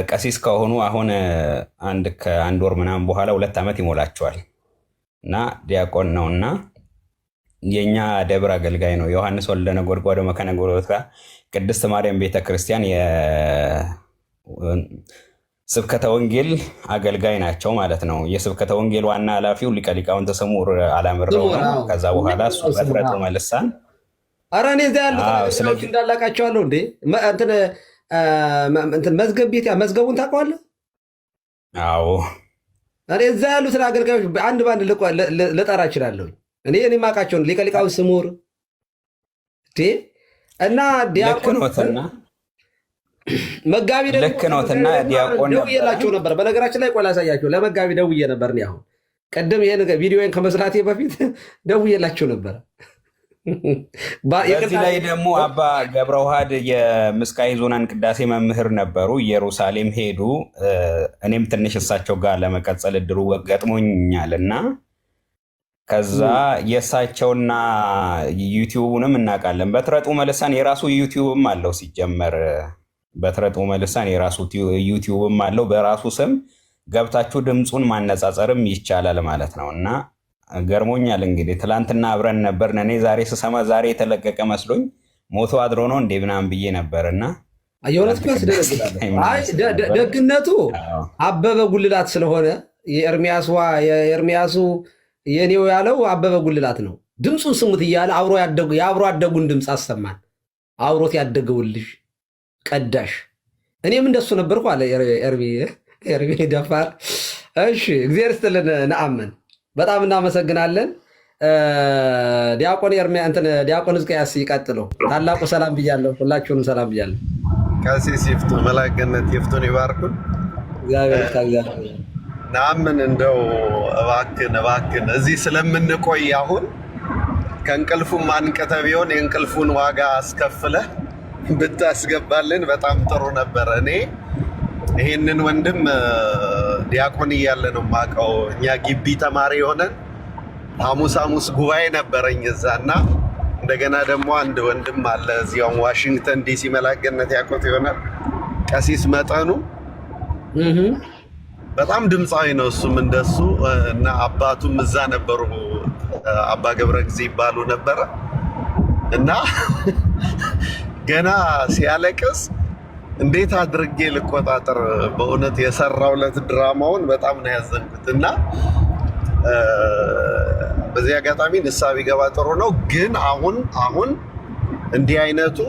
ቀሲስ ከሆኑ አሁን ከአንድ ወር ምናምን በኋላ 2 ዓመት ይሞላቸዋል እና ዲያቆን ነው እና የኛ ደብር አገልጋይ ነው። ዮሐንስ ወልደ ነጎድጓድ መካነ ጎልጎታ ቅድስት ማርያም ቤተክርስቲያን የስብከተ ወንጌል አገልጋይ ናቸው ማለት ነው። የስብከተ ወንጌል ዋና ኃላፊው ሊቀ ሊቃውንት ስሙር አላምረው ነው። ከዛ በኋላ እሱ በትረጡ መልሳን ኧረ እኔ እዚያ ያሉት እንዳላቃቸዋለሁ እንዴ እንትን መዝገብ ቤት መዝገቡን ታውቀዋለህ? አዎ እኔ እዛ ያሉትን አገልጋዮች አንድ ባንድ ልጠራ እችላለሁ። እኔ የማውቃቸውን ሊቀ ሊቃውንት ስሙር እና ዲያቆን መጋቢ ደውዬላቸው ነበር። በነገራችን ላይ ቆይ ላሳያቸው። ለመጋቢ ደውዬ ነበር። አሁን ቀደም ይሄን ቪዲዮን ከመስራቴ በፊት ደውዬላቸው ነበር። በዚህ ላይ ደግሞ አባ ገብረ ውሃድ የምስካየ ኅዙናን ቅዳሴ መምህር ነበሩ። ኢየሩሳሌም ሄዱ። እኔም ትንሽ እሳቸው ጋር ለመቀጸል እድሩ ገጥሞኛል እና ከዛ የእሳቸውና ዩቲዩብንም እናውቃለን። በትረጡ መልሳን የራሱ ዩቲዩብም አለው። ሲጀመር በትረጡ መልሳን የራሱ ዩቲዩብም አለው። በራሱ ስም ገብታችሁ ድምፁን ማነጻጸርም ይቻላል ማለት ነው እና ገርሞኛል። እንግዲህ ትላንትና አብረን ነበርን። እኔ ዛሬ ስሰማ ዛሬ የተለቀቀ መስሎኝ ሞቶ አድሮ ነው እንዴ ምናምን ብዬ ነበርና የእውነት ያስደነግጣል። ደግነቱ አበበ ጉልላት ስለሆነ የኤርሚያሱ የኔው ያለው አበበ ጉልላት ነው። ድምፁን ስሙት እያለ የአብሮ አደጉን ድምፅ አሰማን። አብሮት ያደገውን ልጅ ቀዳሽ። እኔም እንደሱ ነበርኩ አለ ኤርሚ ደፋር። እሺ እግዚአብሔር ይስጥልን። ነአምን በጣም እናመሰግናለን። ዲያቆን ሕዝቅያስ ይቀጥሉ። ታላቁ ሰላም ብያለሁ። ሁላችሁንም ሰላም ብያለሁ። ቀሲስ ይፍቱ መላክነት ይፍቱን ይባርኩን። እግዚአብሔር ነአምን እንደው እባክን እዚህ ስለምንቆይ አሁን ከእንቅልፉም አንቅተ ቢሆን የእንቅልፉን ዋጋ አስከፍለህ ብታስገባልን በጣም ጥሩ ነበር። እኔ ይህንን ወንድም ዲያቆን እያለ ነው የማውቀው። እኛ ግቢ ተማሪ የሆነን ሐሙስ ጉባኤ ነበረኝ እዛ እና እንደገና ደግሞ አንድ ወንድም አለ እዚያው ዋሽንግተን ዲሲ መላክነት ያውቁት ይሆናል ቀሲስ መጠኑ በጣም ድምፃዊ ነው። እሱም እንደሱ እና አባቱም እዛ ነበሩ። አባ ገብረ ጊዜ ይባሉ ነበረ እና ገና ሲያለቅስ እንዴት አድርጌ ልቆጣጠር በእውነት የሰራውለት ድራማውን በጣም ነው ያዘንኩት። እና በዚህ አጋጣሚ ንስሐ ቢገባ ጥሩ ነው። ግን አሁን እንዲህ አይነቱ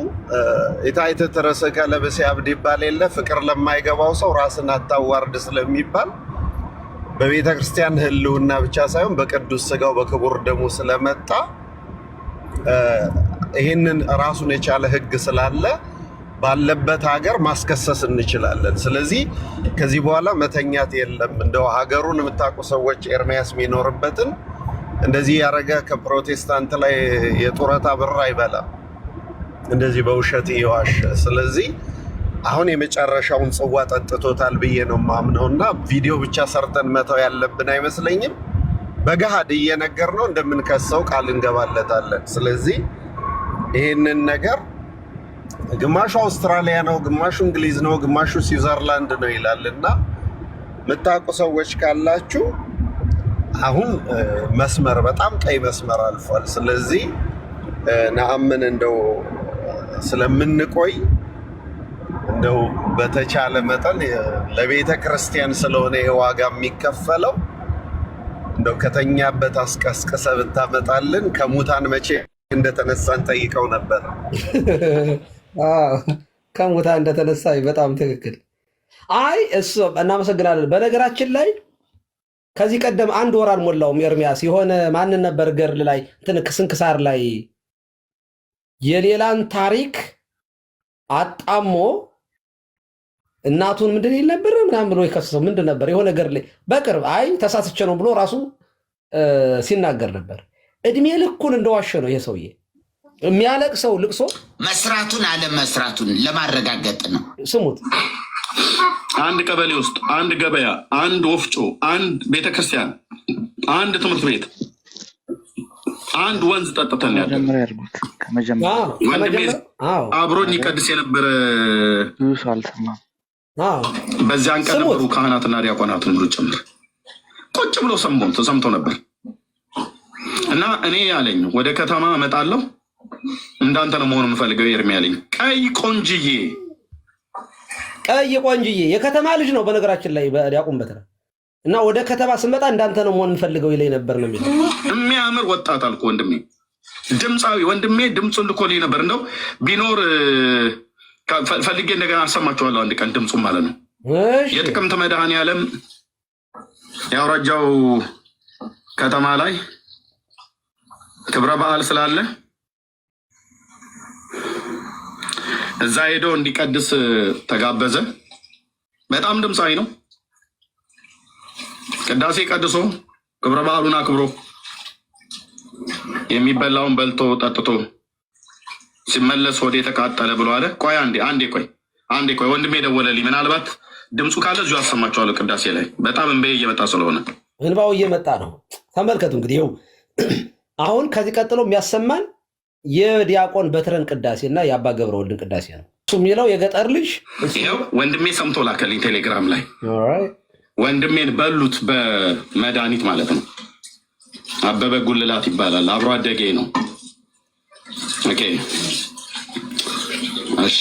የታይተ ተረሰከ ለበሰ ያብድ ይባል የለ ፍቅር ለማይገባው ሰው ራስን አታዋርድ ስለሚባል በቤተ ክርስቲያን ሕልውና ብቻ ሳይሆን በቅዱስ ስጋው በክቡር ደሙ ስለመጣ ይህንን ራሱን የቻለ ሕግ ስላለ ባለበት ሀገር ማስከሰስ እንችላለን። ስለዚህ ከዚህ በኋላ መተኛት የለም። እንደው ሀገሩን የምታውቁ ሰዎች ኤርሚያስ የሚኖርበትን እንደዚህ ያረገ ከፕሮቴስታንት ላይ የጡረታ ብር አይበላም፣ እንደዚህ በውሸት እየዋሸ። ስለዚህ አሁን የመጨረሻውን ጽዋ ጠጥቶታል ብዬ ነው የማምነው እና ቪዲዮ ብቻ ሰርተን መተው ያለብን አይመስለኝም። በገሃድ እየነገር ነው እንደምንከሰው ቃል እንገባለታለን። ስለዚህ ይህንን ነገር ግማሹ አውስትራሊያ ነው፣ ግማሹ እንግሊዝ ነው፣ ግማሹ ስዊዘርላንድ ነው ይላል እና የምታውቁ ሰዎች ካላችሁ አሁን መስመር በጣም ቀይ መስመር አልፏል። ስለዚህ ነአምን እንደው ስለምንቆይ እንደው በተቻለ መጠን ለቤተ ክርስቲያን ስለሆነ የዋጋ የሚከፈለው እንደው ከተኛበት አስቀስቅሰ ብታመጣልን ከሙታን መቼ እንደተነሳን ጠይቀው ነበር። ከሙታን እንደተነሳ በጣም ትክክል። አይ እሱ እናመሰግናለን። በነገራችን ላይ ከዚህ ቀደም አንድ ወር አልሞላውም ኤርሚያስ የሆነ ማንን ነበር ገርል ላይ ስንክሳር ላይ የሌላን ታሪክ አጣሞ እናቱን ምንድን ይል ነበር ምናምን ብሎ የከሰሰው ምንድን ነበር የሆነ ገርል በቅርብ አይ ተሳስቼ ነው ብሎ ራሱ ሲናገር ነበር። እድሜ ልኩን እንደዋሸ ነው ይሄ ሰውዬ። የሚያለቅሰው ልቅሶ መስራቱን አለመስራቱን ለማረጋገጥ ነው። ስሙት። አንድ ቀበሌ ውስጥ አንድ ገበያ፣ አንድ ወፍጮ፣ አንድ ቤተክርስቲያን፣ አንድ ትምህርት ቤት፣ አንድ ወንዝ ጠጥተን ያለ አብሮኝ ይቀድስ የነበረ በዚያን ቀን ነበሩ ካህናትና ዲያቆናትን ብሎ ጭምር ቁጭ ብሎ ተሰምቶ ነበር። እና እኔ ያለኝ ወደ ከተማ እመጣለሁ እንዳንተ ነው መሆን የምፈልገው ኤርሚ ያለኝ ቀይ ቆንጅዬ የከተማ ልጅ ነው በነገራችን ላይ በዲያቆን በትረ እና ወደ ከተማ ስመጣ እንዳንተ ነው መሆን የምፈልገው ይለኝ ነበር ነው የሚለው። የሚያምር ወጣት አልኩ ወንድሜ፣ ድምፃዊ ወንድሜ ድምፁን ልኮልኝ ነበር። እንደው ቢኖር ፈልጌ እንደገና አሰማችኋለሁ አንድ ቀን ድምፁ ማለት ነው። የጥቅምት መድኃኔዓለም የአውራጃው ከተማ ላይ ክብረ በዓል ስላለ እዛ ሄዶ እንዲቀድስ ተጋበዘ። በጣም ድምፃዊ ነው። ቅዳሴ ቀድሶ ክብረ በዓሉን አክብሮ የሚበላውን በልቶ ጠጥቶ ሲመለስ ወደ ተቃጠለ ብሎ አለ። ቆይ አንዴ ቆይ ወንድሜ ደወለልኝ። ምናልባት ድምፁ ካለ እዚሁ አሰማችኋለሁ። ቅዳሴ ላይ በጣም እንበይ እየመጣ ስለሆነ እንባው እየመጣ ነው። ተመልከቱ እንግዲህ ይኸው አሁን ከዚህ ቀጥሎ የሚያሰማን የዲያቆን በትረን ቅዳሴ እና የአባ ገብረ ወልድን ቅዳሴ ነው። እሱ የሚለው የገጠር ልጅ ይኸው ወንድሜ ሰምቶ ላከልኝ ቴሌግራም ላይ። ወንድሜን በሉት በመድኃኒት ማለት ነው። አበበ ጉልላት ይባላል። አብሮ አደጌ ነው። ኦኬ እሺ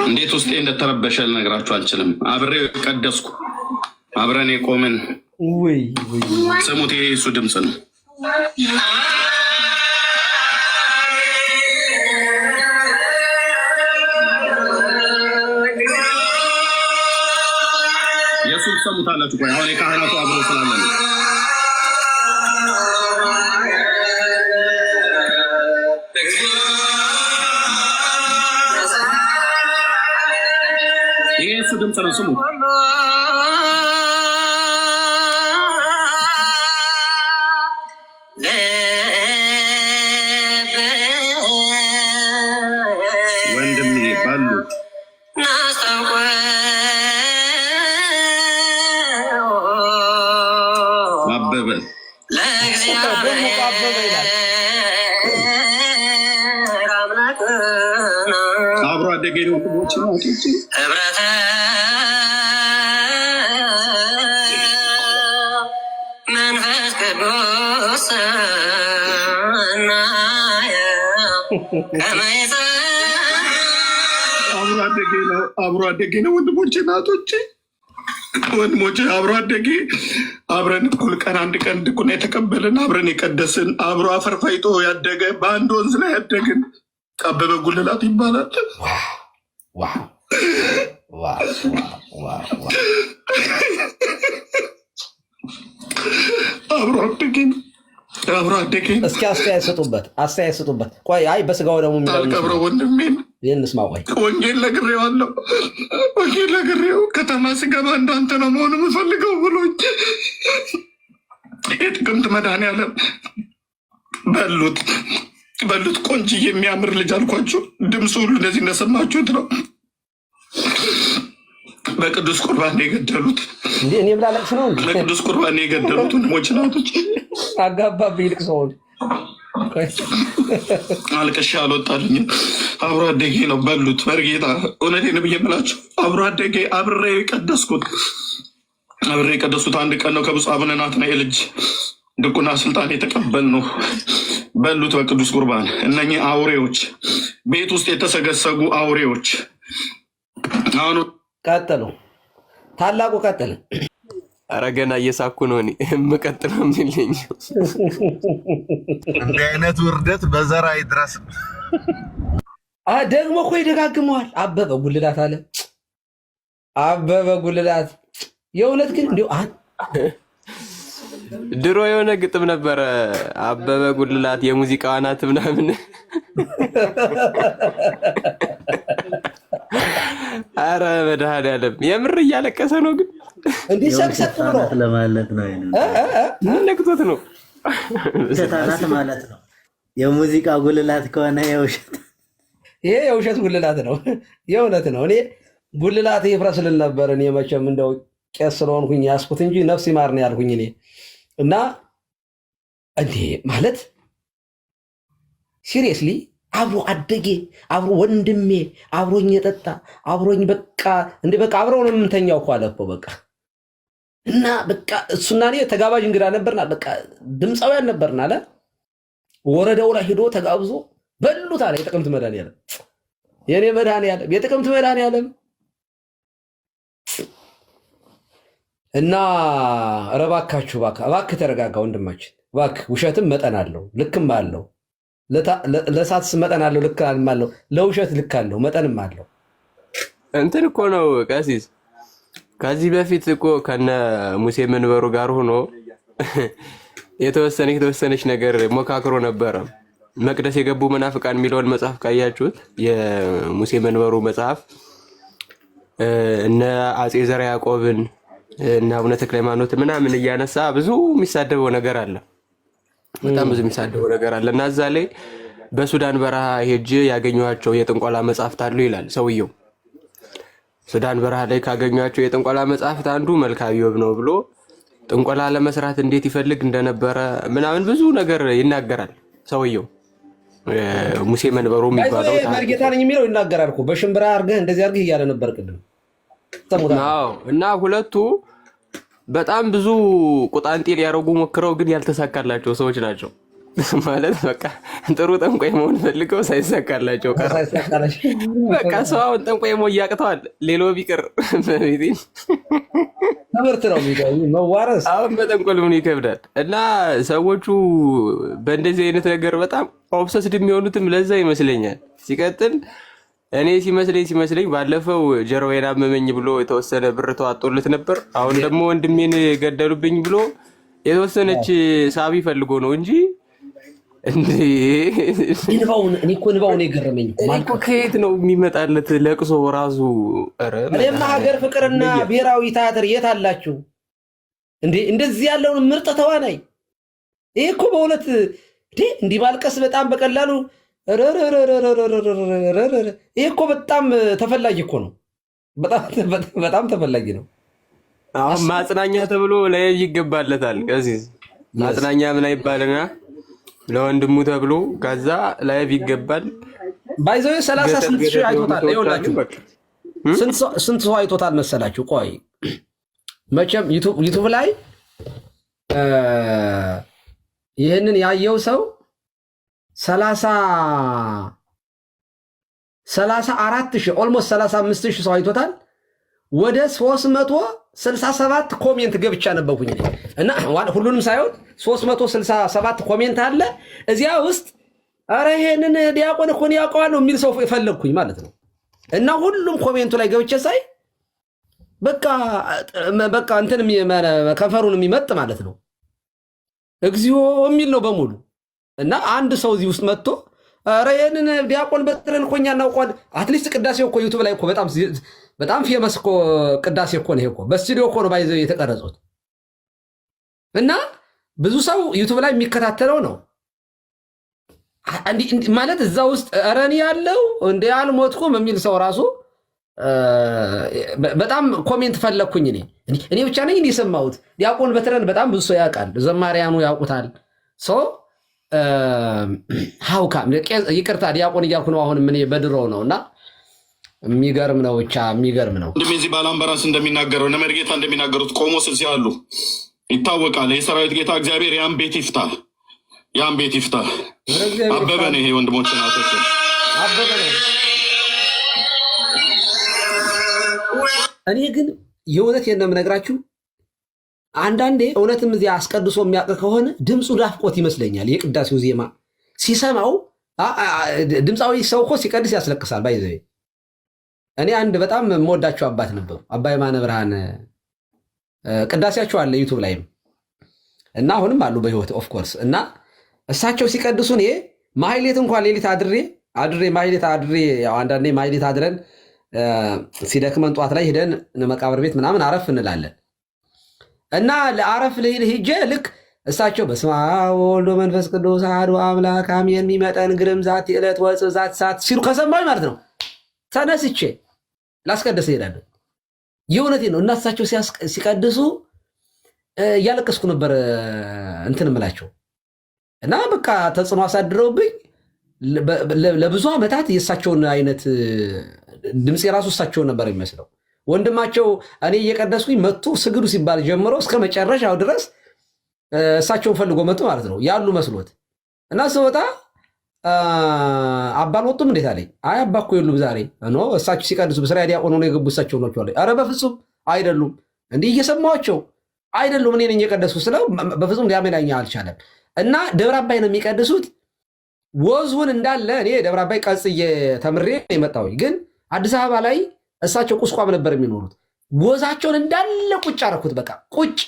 እንዴት ውስጤ እንደተረበሸ ልነግራችሁ አልችልም። አብሬው የቀደስኩ አብረን የቆምን ስሙት፣ ይሄ እሱ ድምፅ ነው። የሱን ሰሙታላችሁ። ቆይ አሁን የካህናቱ አብሮ ስላለ ነው። ይሄ እሱ ድምፅ ነው። ስሙ። ወንድም ባሉ አበበ አብሮ አደጌ ነው። መንፈስ ቅዱስ አብሮ አደጌ ነው። ወንድሞቼ እናቶቼ፣ ወንድሞቼ አብሮ አደጌ አብረን እኩል ቀን አንድ ቀን ድቁና የተቀበልን አብረን የቀደስን አብሮ አፈር ፈይቶ ያደገ በአንድ ወንዝ ላይ ያደግን አበበ ጉልላት ይባላል። አብሮ አደጌ ነው። አብሮ አደጌ ነው። እስኪ አስተያየት ስጡበት። ቆይ አይ በስጋው ደግሞ አልቀብረው ወንድሜን ይህንስማ። ቆይ ወንጌል ነግሬዋለሁ። ወንጌል ነግሬው ከተማ ስገባ እንዳንተ ነው መሆን የምፈልገው ብሎኝ የጥቅምት መድኃኒዓለም በሉት ቆንጆ የሚያምር ልጅ አልኳችሁ። ድምፁ ሁሉ እንደዚህ እንደሰማችሁት ነው። በቅዱስ ቁርባን የገደሉት እኔ ብላለቅስ ነው። በቅዱስ ቁርባን የገደሉት ወንድሞች ናቶች አጋባብ ይልቅ ሰው አልቅሻ አልወጣልኝም። አብሮ አደጌ ነው። በሉት በርጌታ እውነቴን ብዬ የምላችሁ አብሮ አደጌ አብሬ የቀደሱት አንድ ቀን ነው። ከብፁዕ አቡነ ናትናኤል ልጅ ድቁና ስልጣን የተቀበልነው በሉት በቅዱስ ቁርባን። እነኚህ አውሬዎች ቤት ውስጥ የተሰገሰጉ አውሬዎች አሁን ቀጠሉ። ታላቁ ቀጠለ። ኧረ ገና እየሳኩ ነው። እኔ የምቀጥለው የሚለኝ እንዲህ አይነት ውርደት በዘር አይድረስ። ደግሞ እኮ ይደጋግመዋል። አበበ ጉልላት አለ። አበበ ጉልላት የእውነት ግን እንዲሁ ድሮ የሆነ ግጥም ነበረ። አበበ ጉልላት የሙዚቃዋ ናት ምናምን። አረ መድኃኒዓለም የምር እያለቀሰ ነው። ግን እንዲህ ሰቅሰቅ ብሎ ለማለት ነው። ነክቶት ነው ሸታናት ማለት ነው። የሙዚቃ ጉልላት ከሆነ ይሄ የውሸት ጉልላት ነው። የእውነት ነው። እኔ ጉልላት ይፍረስልን ነበር። እኔ መቼም እንደው ቄስ ስለሆንኩኝ ያስኩት እንጂ ነፍስ ይማር ነው ያልኩኝ እኔ እና እንዴ ማለት ሲሪየስሊ አብሮ አደጌ አብሮ ወንድሜ አብሮኝ የጠጣ አብሮኝ በቃ አብረው ነው የምንተኛው እኮ አለ እኮ በቃ። እና በቃ እሱና እኔ ተጋባዥ እንግዳ ነበርና በቃ ድምፃውያን ነበርና አለ ወረዳው ላይ ሄዶ ተጋብዞ በሉት አለ። የጥቅምት መድኃኒዓለም የኔ መድኃኒዓለም የጥቅምት መድኃኒዓለም እና እባካችሁ እባክህ ተረጋጋ ወንድማችን እባክህ። ውሸትም መጠን አለው ልክም አለው። ለሳትስ መጠን አለው ልክ አለው። ለውሸት ልክ አለው መጠንም አለው። እንትን እኮ ነው ቀሲስ። ከዚህ በፊት እኮ ከነ ሙሴ መንበሩ ጋር ሆኖ የተወሰነች ነገር ሞካክሮ ነበረ። መቅደስ የገቡ መናፍቃን የሚለውን መጽሐፍ ካያችሁት የሙሴ መንበሩ መጽሐፍ እነ አጼ ዘርዓ ያዕቆብን እና አቡነ ተክለ ሃይማኖት ምናምን እያነሳ ብዙ የሚሳደበው ነገር አለ። በጣም ብዙ የሚሳደበው ነገር አለ እና እዛ ላይ በሱዳን በረሃ ሄጄ ያገኘኋቸው የጥንቆላ መጽሐፍት አሉ ይላል ሰውየው። ሱዳን በረሃ ላይ ካገኘኋቸው የጥንቆላ መጽሐፍት አንዱ መልክአ ኢዮብ ነው ብሎ ጥንቆላ ለመስራት እንዴት ይፈልግ እንደነበረ ምናምን ብዙ ነገር ይናገራል ሰውየው። ሙሴ መንበሩ የሚባለው መርጌታ ነኝ የሚለው ይናገራል እኮ በሽምብራ አድርገህ እንደዚህ አድርገህ እያለ ነበር ቅድም። እና ሁለቱ በጣም ብዙ ቁጣንጤ ሊያደርጉ ሞክረው ግን ያልተሳካላቸው ሰዎች ናቸው። ማለት በቃ ጥሩ ጠንቋይ መሆን ፈልገው ሳይሳካላቸው ቀረ። በቃ ሰው አሁን ጠንቋይ መሆን ያቅተዋል። ሌሎ ቢቀር ትምህርት ነው መዋረስ። አሁን በጠንቆል ምን ይከብዳል። እና ሰዎቹ በእንደዚህ አይነት ነገር በጣም ኦብሰስድ የሚሆኑትም ለዛ ይመስለኛል። ሲቀጥል እኔ ሲመስለኝ ባለፈው ጀርባዬን አመመኝ ብሎ የተወሰነ ብር ተዋጦለት ነበር። አሁን ደግሞ ወንድሜን ገደሉብኝ ብሎ የተወሰነች ሳቢ ፈልጎ ነው እንጂ እንባውን የገረመኝ ከየት ነው የሚመጣለት ለቅሶ ራሱ? እኔማ ሀገር ፍቅርና ብሔራዊ ቲያትር የት አላችሁ እንዴ? እንደዚህ ያለውን ምርጥ ተዋናይ ይሄ እኮ በእውነት እንዲህ ማልቀስ በጣም በቀላሉ ይሄ እኮ በጣም ተፈላጊ እኮ ነው። በጣም ተፈላጊ ነው። አሁን ማጽናኛ ተብሎ ላይ ይገባለታል። ከዚህ ማጽናኛ ምን አይባልና ለወንድሙ ተብሎ ከዛ ላይቭ ይገባል። ባይዘው 38 ሺህ አይቶታል። ይኸውላችሁ ስንት ሰው አይቶታል መሰላችሁ? ቆይ መቼም ዩቲዩብ ላይ ይህንን ያየው ሰው 34 ሺህ ኦልሞስት 35 ሺህ ሰው አይቶታል። ወደ 367 ኮሜንት ገብቻ ነበርኩኝ እና ሁሉንም ሳይሆን 367 ኮሜንት አለ እዚያ ውስጥ። አረ ይሄንን ዲያቆን እኮ ያውቀዋል ነው የሚል ሰው ፈለግኩኝ ማለት ነው። እና ሁሉም ኮሜንቱ ላይ ገብቼ ሳይ በቃ እንትን ከንፈሩን የሚመጥ ማለት ነው እግዚኦ የሚል ነው በሙሉ። እና አንድ ሰው እዚህ ውስጥ መጥቶ አረ ይሄንን ዲያቆን በትረን እኮ እኛ እናውቀዋለን። አትሊስት ቅዳሴው እኮ ዩቲዩብ ላይ እኮ በጣም ፌመስ እኮ ቅዳሴ እኮ ነው። ይሄ እኮ በስቱዲዮ እኮ ነው ባይዘው የተቀረጹት። እና ብዙ ሰው ዩቲዩብ ላይ የሚከታተለው ነው ማለት እዛ ውስጥ አረ እኔ ያለው እንደ አልሞትኩም የሚል ሰው ራሱ በጣም ኮሜንት ፈለግኩኝ። እኔ ብቻ ነኝ የሰማሁት። ዲያቆን በትረን በጣም ብዙ ሰው ያውቃል፣ ዘማሪያኑ ያውቁታል። ሰው ሀውካም ይቅርታ ዲያቆን እያልኩ ነው አሁን ምን በድሮ ነው። እና የሚገርም ነው፣ ብቻ የሚገርም ነው። እንደዚህ ባላምበራስ እንደሚናገረው ነመርጌታ እንደሚናገሩት ቆሞስ እዚህ አሉ ይታወቃል። የሰራዊት ጌታ እግዚአብሔር ያን ቤት ይፍታ፣ ያን ቤት ይፍታ። አበበ ነው ይሄ ወንድሞች ናቶች አበበ ነው። እኔ ግን የእውነት የምነግራችሁ አንዳንዴ እውነትም እዚያ አስቀድሶ የሚያውቅ ከሆነ ድምፁ ዳፍቆት ይመስለኛል። የቅዳሴው ዜማ ሲሰማው ድምፃዊ ሰው እኮ ሲቀድስ ያስለቅሳል። ባይዘ እኔ አንድ በጣም የምወዳቸው አባት ነበሩ፣ አባ የማነ ብርሃን። ቅዳሴያቸው አለ ዩቱብ ላይም እና አሁንም አሉ በህይወት ኦፍኮርስ። እና እሳቸው ሲቀድሱ እኔ ማህሌት እንኳን ሌሊት አድሬ ማህሌት አድሬ አንዳንዴ ማህሌት አድረን ሲደክመን ጠዋት ላይ ሄደን መቃብር ቤት ምናምን አረፍ እንላለን። እና ለአረፍ ሄጄ ልክ እሳቸው በስመ አብ ወወልድ ወመንፈስ ቅዱስ አሐዱ አምላክ አሜን የሚመጠን ግርም ዛት ዕለት ወፅ ዛት ሰዓት ሲሉ ከሰማኝ ማለት ነው ተነስቼ ላስቀድስ እሄዳለሁ። የእውነቴን ነው። እና እሳቸው ሲቀድሱ እያለቀስኩ ነበር እንትን እምላቸው እና በቃ ተጽዕኖ አሳድረውብኝ ለብዙ ዓመታት የእሳቸውን አይነት ድምፅ የራሱ እሳቸውን ነበር የሚመስለው። ወንድማቸው እኔ እየቀደስኩኝ መጥቶ ስግዱ ሲባል ጀምሮ እስከ መጨረሻው ድረስ እሳቸውን ፈልጎ መጥቶ ማለት ነው ያሉ መስሎት እና ስወጣ አባ አልወጡም እንዴት አለኝ። አይ አባ እኮ የሉም ዛሬ ኖ እሳቸው ሲቀድሱ በስራ ዲያቆን ሆነው የገቡ እሳቸው ናቸው አለኝ። ኧረ በፍጹም አይደሉም፣ እንዲህ እየሰማኋቸው አይደሉም፣ እኔ ነኝ የቀደስኩ ስለው በፍጹም ሊያመናኝ አልቻለም። እና ደብረ አባይ ነው የሚቀድሱት ወዙን እንዳለ እኔ ደብረ አባይ ቀጽዬ ተምሬ የመጣሁኝ ግን አዲስ አበባ ላይ እሳቸው ቁስቋም ነበር የሚኖሩት። ወዛቸውን እንዳለ ቁጭ አረኩት፣ በቃ ቁጭ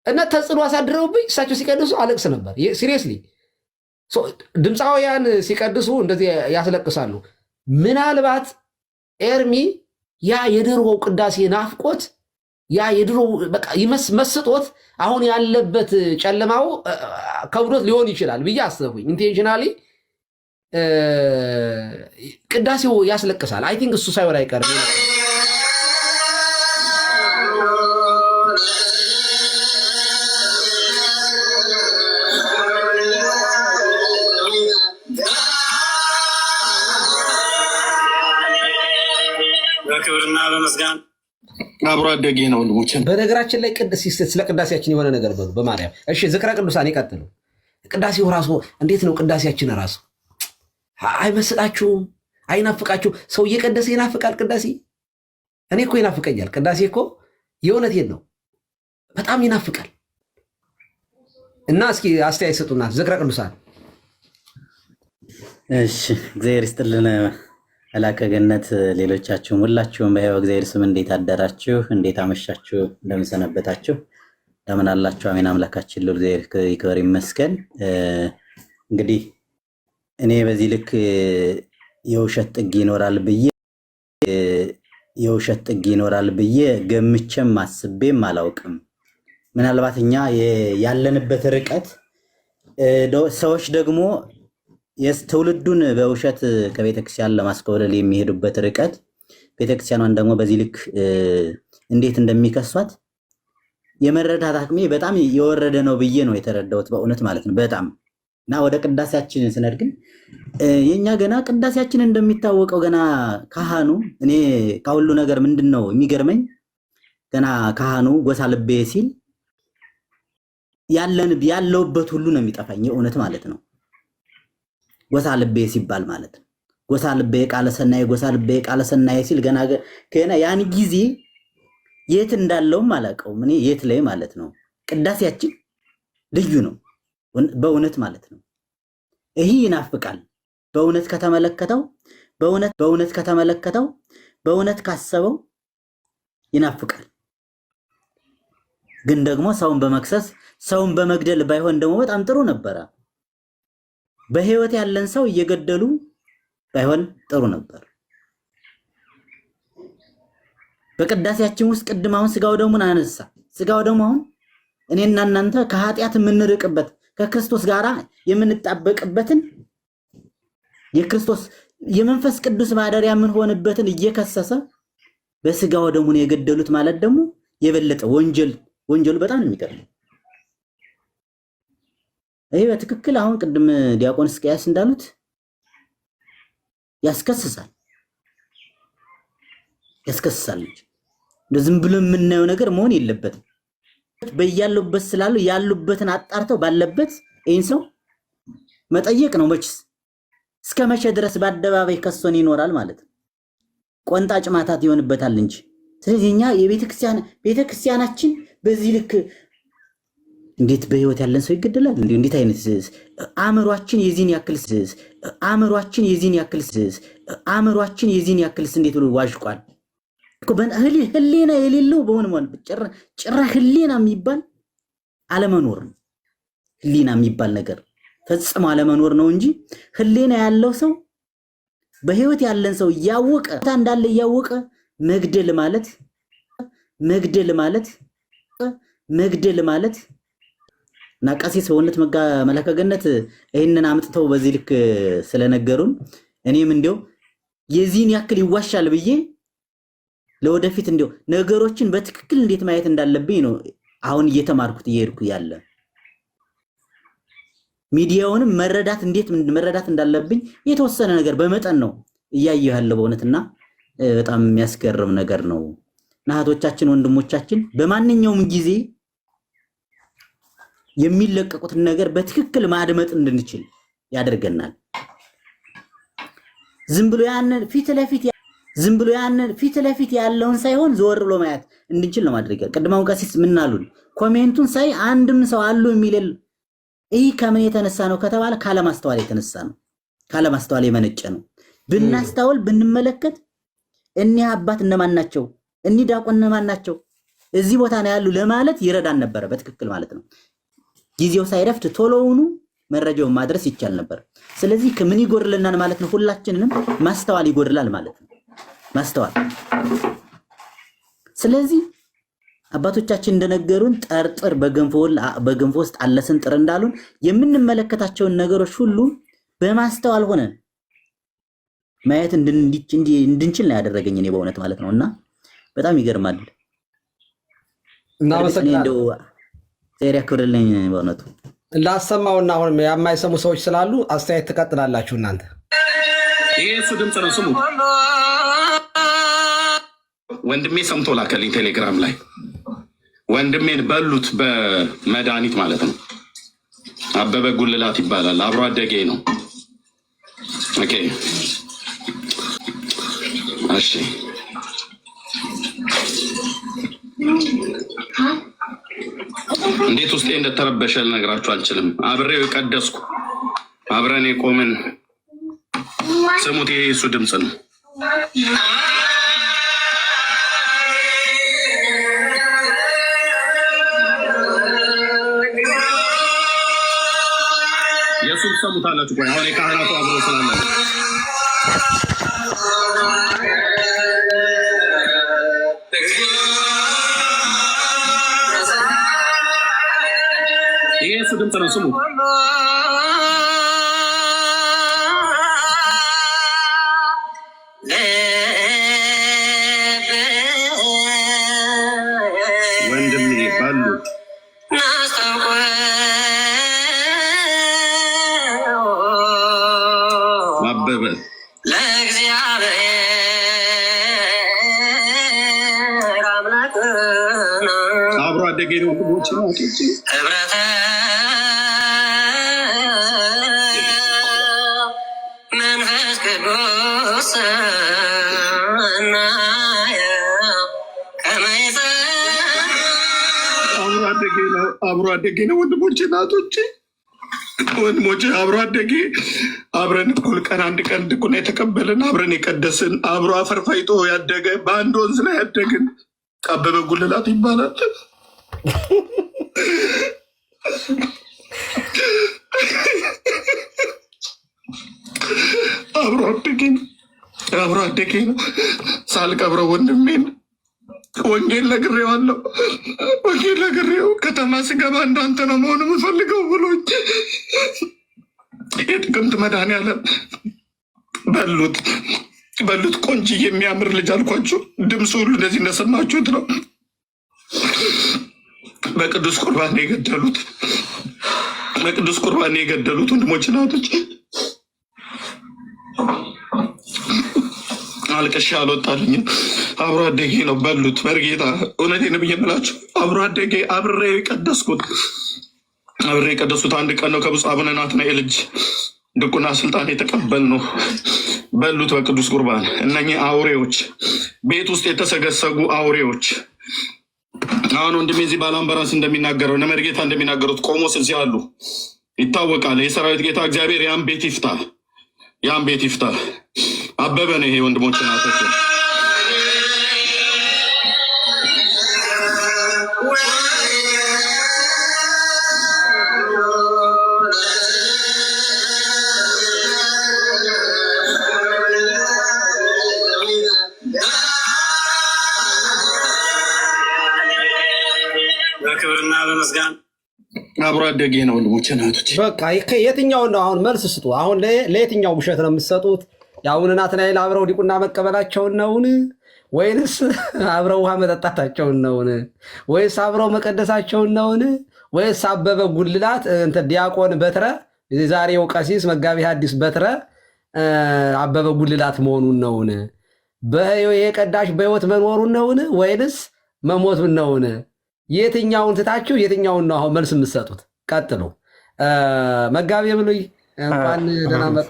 እና ተጽዕኖ አሳድረውብኝ እሳቸው ሲቀድሱ አለቅስ ነበር። ሲሪየስሊ ድምፃውያን ሲቀድሱ እንደዚህ ያስለቅሳሉ። ምናልባት ኤርሚ ያ የድሮ ቅዳሴ ናፍቆት ያ የድሮ በቃ መስጦት አሁን ያለበት ጨለማው ከብዶት ሊሆን ይችላል ብዬ አሰብኩኝ። ኢንቴንሽናሊ ቅዳሴው ያስለቅሳል። አይ ቲንክ እሱ ሳይሆን አይቀርም። በክብርና በመስጋን አብሮ አደጌ ነው ወንድሞችን። በነገራችን ላይ ስለ ቅዳሴያችን የሆነ ነገር በሉ በማርያም። እሺ ዝክረ ቅዱሳን ይቀጥሉ። ቅዳሴው ራሱ እንዴት ነው? ቅዳሴያችን ራሱ አይመስላችሁም? አይናፍቃችሁ? ሰው እየቀደሰ ይናፍቃል ቅዳሴ። እኔ እኮ ይናፍቀኛል ቅዳሴ እኮ የእውነቴን ነው፣ በጣም ይናፍቃል። እና እስኪ አስተያየት ስጡና ዝክረ ቅዱሳን። እሺ እግዚአብሔር ይስጥልን መላከ ገነት፣ ሌሎቻችሁም ሁላችሁም በሕያው እግዚአብሔር ስም እንዴት አደራችሁ? እንዴት አመሻችሁ? እንደምን ሰነበታችሁ? እንደምን አላችሁ? አሜን። አምላካችን ልዑል እግዚአብሔር ይክበር ይመስገን። እንግዲህ እኔ በዚህ ልክ የውሸት ጥግ ይኖራል ብዬ ገምቼም አስቤም አላውቅም። ምናልባት እኛ ያለንበት ርቀት ሰዎች ደግሞ ትውልዱን በውሸት ከቤተክርስቲያን ለማስኮብለል የሚሄዱበት ርቀት ቤተክርስቲያኗን ደግሞ በዚህ ልክ እንዴት እንደሚከሷት የመረዳት አቅሜ በጣም የወረደ ነው ብዬ ነው የተረዳሁት፣ በእውነት ማለት ነው በጣም። እና ወደ ቅዳሴያችን ስንሄድ ግን የኛ ገና ቅዳሴያችን እንደሚታወቀው ገና ካህኑ እኔ ከሁሉ ነገር ምንድነው የሚገርመኝ ገና ካህኑ ጎሳ ልቤ ሲል ያለውበት ሁሉ ነው የሚጠፋኝ፣ የእውነት ማለት ነው። ጎሳ ልቤ ሲባል ማለት ነው ጎሳ ልቤ ቃለ ሰናይ ሲል ገና ያን ጊዜ የት እንዳለውም አላውቀውም እኔ የት ላይ ማለት ነው። ቅዳሴያችን ልዩ ነው በእውነት ማለት ነው። ይሄ ይናፍቃል በእውነት ከተመለከተው በእውነት ካሰበው ይናፍቃል። ግን ደግሞ ሰውን በመክሰስ ሰውን በመግደል ባይሆን ደግሞ በጣም ጥሩ ነበረ። በህይወት ያለን ሰው እየገደሉ ባይሆን ጥሩ ነበር። በቅዳሴያችን ውስጥ ቅድም አሁን ስጋው ደሙን አነሳ። ስጋው ደሙ አሁን እኔና እናንተ ከኃጢአት የምንርቅበት ከክርስቶስ ጋራ የምንጣበቅበትን የክርስቶስ የመንፈስ ቅዱስ ማደሪያ የምንሆንበትን እየከሰሰ በስጋው ደሙን የገደሉት ማለት ደግሞ የበለጠ ወንጀሉ በጣም የሚገርም። ይሄ በትክክል አሁን ቅድም ዲያቆን እስቅያስ እንዳሉት ያስከስሳል። ዝም ብሎ የምናየው ነገር መሆን የለበትም። በያሉበት ስላሉ ያሉበትን አጣርተው ባለበት ይህን ሰው መጠየቅ ነው። መችስ እስከ መቼ ድረስ በአደባባይ ከሶን ይኖራል ማለት ነው? ቆንጣጭ ማታት ይሆንበታል እንጂ። ስለዚህ እኛ ቤተክርስቲያናችን በዚህ ልክ እንዴት በህይወት ያለን ሰው ይገደላል? እንዴት አይነት አእምሯችን የዚህን ያክልስ እንዴት ብሎ ዋዥቋል? ህሊና የሌለው በሆነ ጭራ ህሊና የሚባል አለመኖር ነው። ህሊና የሚባል ነገር ፈጽሞ አለመኖር ነው እንጂ ህሊና ያለው ሰው በህይወት ያለን ሰው እያወቀ እንዳለ እያወቀ መግደል ማለት እና ቀሲስ በእውነት መላከ ገነት ይህንን አምጥተው በዚህ ልክ ስለነገሩን እኔም እንዲያው የዚህን ያክል ይዋሻል ብዬ ለወደፊት እንዲያው ነገሮችን በትክክል እንዴት ማየት እንዳለብኝ ነው አሁን እየተማርኩት እየሄድኩ ያለ። ሚዲያውንም መረዳት እንዳለብኝ የተወሰነ ነገር በመጠን ነው እያየሁ ያለው በእውነትና በጣም የሚያስገርም ነገር ነው። እህቶቻችን ወንድሞቻችን በማንኛውም ጊዜ የሚለቀቁትን ነገር በትክክል ማድመጥ እንድንችል ያደርገናል። ዝም ብሎ ያንን ፊት ለፊት ያለውን ሳይሆን ዞር ብሎ ማየት እንድንችል ነው ማድረግ። ቅድማው ቀሲስ ምን አሉን? ኮሜንቱን ሳይ አንድም ሰው አሉ የሚል ይህ ከምን የተነሳ ነው ከተባለ ካለማስተዋል የተነሳ ነው። ካለማስተዋል የመነጨ ነው። ብናስተውል ብንመለከት እኒህ አባት እነማን ናቸው፣ እኒህ ዲያቆን እነማን ናቸው፣ እዚህ ቦታ ነው ያሉ ለማለት ይረዳን ነበረ በትክክል ማለት ነው። ጊዜው ሳይረፍት ቶሎውኑ መረጃውን ማድረስ ይቻል ነበር። ስለዚህ ከምን ይጎርልናል ማለት ነው? ሁላችንንም ማስተዋል ይጎርላል ማለት ነው። ማስተዋል። ስለዚህ አባቶቻችን እንደነገሩን ጠርጥር በገንፎ ውስጥ አለ ስንጥር እንዳሉን የምንመለከታቸውን ነገሮች ሁሉ በማስተዋል ሆነን ማየት እንድንችል ነው ያደረገኝ እኔ በእውነት ማለት ነውና በጣም ይገርማል። እናመሰግናለሁ። ሴሪያ ክብርልኝ በእውነቱ ላሰማውና አሁን የማይሰሙ ሰዎች ስላሉ አስተያየት ትቀጥላላችሁ እናንተ። ይሄ እሱ ድምፅ ነው፣ ስሙ። ወንድሜ ሰምቶ ላከልኝ ቴሌግራም ላይ። ወንድሜን በሉት በመድኃኒት ማለት ነው። አበበ ጉልላት ይባላል። አብሮ አደጌ ነው። ኦኬ እሺ እንዴት ውስጤ እንደተረበሸ ልነግራችሁ አልችልም። አብሬው የቀደስኩ አብረን የቆምን ስሙት። ይሄ እሱ ድምፅ ነው። የሱን ሰሙታላችሁ። ቆይ አሁን የካህናቱ አብሮ ስላለ ይሄ እሱ ድምፅ ነው። ስሙ። ወንድሜ ባሉ አበበ አብሮ አደጌ ነው። ወንድሞች ነው መንፈስ ቅዱስ አብሮ አደጌ ነው። ወንድሞች እናቶች ወንድሞች አብሮ አደጌ አብረን እኩል ቀን አንድ ቀን ድቁና የተቀበልን አብረን የቀደስን አብሮ አፈርፋይቶ ያደገ በአንድ ወንዝ ላይ ያደግን አበበ ጉልላት ይባላል። አብሮ አደጌ ነው። ሳልቀብረው ወንድሜን ወንጌል ነግሬዋለሁ። ወንጌል ነግሬው ከተማ ስገባ እንዳንተ ነው መሆን የምፈልገው ብሎኝ የጥቅምት መድኃኒዓለም በሉት ቆንጆ የሚያምር ልጅ አልኳችሁ። ድምፁ ሁሉ እንደዚህ እንደሰማችሁት ነው። በቅዱስ ቁርባን የገደሉት ወንድሞች ናቶች። አልቅሼ አልወጣልኝም። አብሮ አደጌ ነው። በሉት በርጌታ እውነቴን ብዬ የምላችሁ አብሮ አደጌ አብሬ የቀደስኩት አንድ ቀን ነው። ከብፁዕ አቡነ ናትናኤል እጅ ድቁና ስልጣን የተቀበልነው በሉት በቅዱስ ቁርባን። እነኚህ አውሬዎች ቤት ውስጥ የተሰገሰጉ አውሬዎች አሁን ወንድሜ እዚህ ባላምበራስ እንደሚናገረው እነ መርጌታ እንደሚናገሩት ቆሞስ እዚህ አሉ ይታወቃል። የሰራዊት ጌታ እግዚአብሔር ያን ቤት ይፍታ። አበበ ነው ይሄ ወንድሞች ናቶች። በክብርና በመስጋን አብሮ አደጌ ነው ወንድሞች ናቶች። በቃ የትኛውን ነው አሁን መልስ ስጡ። አሁን ለየትኛው ውሸት ነው የምትሰጡት? የአቡነ ናትናኤል አብረው ዲቁና መቀበላቸውን ነውን? ወይንስ አብረው ውሃ መጠጣታቸውን ነውን? ወይስ አብረው መቀደሳቸውን ነውን? ወይስ አበበ ጉልላት ዲያቆን በትረ የዛሬው ቀሲስ መጋቢ ሐዲስ በትረ አበበ ጉልላት መሆኑን ነውን? የቀዳሽ በሕይወት መኖሩን ነውን? ወይንስ መሞቱን ነውን? የትኛውን ትታችሁ የትኛውን ነው አሁን መልስ የምትሰጡት? ቀጥሉ። መጋቢ ብሉይ እንኳን ደህና መጡ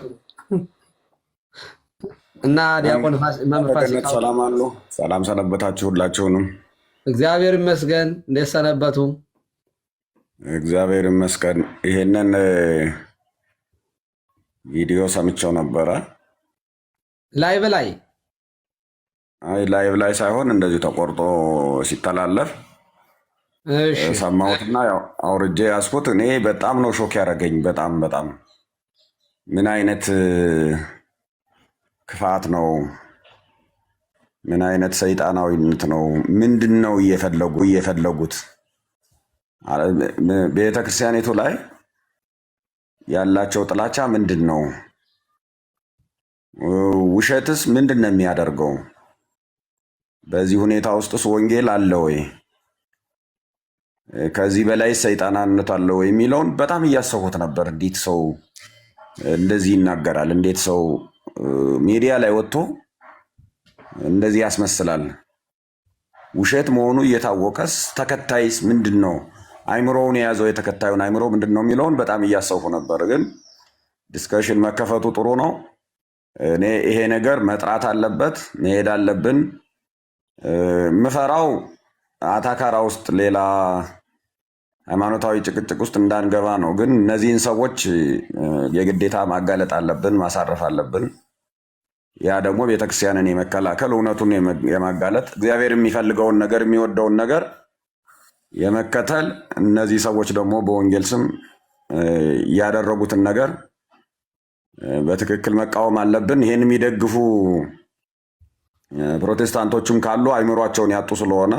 እና ዲያቆን መምፋስ ሰላም አሉ። ሰላም ሰነበታችሁ ሁላችሁንም። እግዚአብሔር ይመስገን። እንዴት ሰነበቱ? እግዚአብሔር ይመስገን። ይሄንን ቪዲዮ ሰምቼው ነበረ። ላይቭ ላይ ሳይሆን እንደዚሁ ተቆርጦ ሲተላለፍ ሰማሁትና አውርጄ ያስኩት። እኔ በጣም ነው ሾክ ያደረገኝ። በጣም ምን አይነት ክፋት ነው? ምን አይነት ሰይጣናዊነት ነው? ምንድን ነው እየፈለጉት? ቤተክርስቲያኒቱ ላይ ያላቸው ጥላቻ ምንድን ነው? ውሸትስ ምንድን ነው የሚያደርገው? በዚህ ሁኔታ ውስጥስ ወንጌል አለ ወይ? ከዚህ በላይ ሰይጣናነት አለ ወይ የሚለውን በጣም እያሰብኩት ነበር። እንዴት ሰው እንደዚህ ይናገራል? እንዴት ሰው ሚዲያ ላይ ወጥቶ እንደዚህ ያስመስላል? ውሸት መሆኑ እየታወቀስ ተከታይስ ምንድን ነው? አይምሮውን የያዘው የተከታዩን አይምሮ ምንድን ነው የሚለውን በጣም እያሰብኩ ነበር። ግን ዲስከሽን መከፈቱ ጥሩ ነው። እኔ ይሄ ነገር መጥራት አለበት፣ መሄድ አለብን። ምፈራው አታካራ ውስጥ ሌላ ሃይማኖታዊ ጭቅጭቅ ውስጥ እንዳንገባ ነው። ግን እነዚህን ሰዎች የግዴታ ማጋለጥ አለብን፣ ማሳረፍ አለብን። ያ ደግሞ ቤተክርስቲያንን የመከላከል እውነቱን የማጋለጥ እግዚአብሔር የሚፈልገውን ነገር የሚወደውን ነገር የመከተል እነዚህ ሰዎች ደግሞ በወንጌል ስም ያደረጉትን ነገር በትክክል መቃወም አለብን። ይህን የሚደግፉ ፕሮቴስታንቶችም ካሉ አይምሯቸውን ያጡ ስለሆነ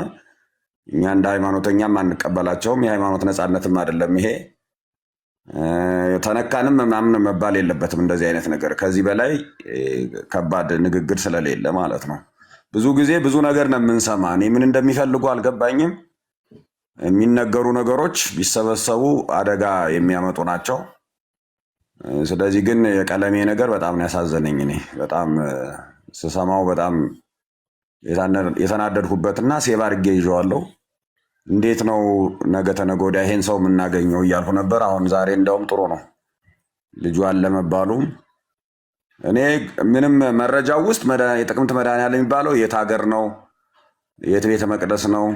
እኛ እንደ ሃይማኖተኛም አንቀበላቸውም። የሃይማኖት ነፃነትም አይደለም ይሄ። ተነካንም ምናምን መባል የለበትም እንደዚህ አይነት ነገር። ከዚህ በላይ ከባድ ንግግር ስለሌለ ማለት ነው። ብዙ ጊዜ ብዙ ነገር ነው የምንሰማ። እኔ ምን እንደሚፈልጉ አልገባኝም። የሚነገሩ ነገሮች ቢሰበሰቡ አደጋ የሚያመጡ ናቸው። ስለዚህ ግን የቀለሜ ነገር በጣም ነው ያሳዘነኝ። እኔ በጣም ስሰማው በጣም የተናደድኩበትና ሴቭ አድርጌ ይዤዋለሁ። እንዴት ነው ነገ ተነገ ወዲያ ይሄን ሰው የምናገኘው እያልኩ ነበር። አሁን ዛሬ እንደውም ጥሩ ነው ልጁ አለመባሉ። እኔ ምንም መረጃው ውስጥ የጥቅምት መድኃኔዓለም የሚባለው የት ሀገር ነው? የት ቤተ መቅደስ ነው?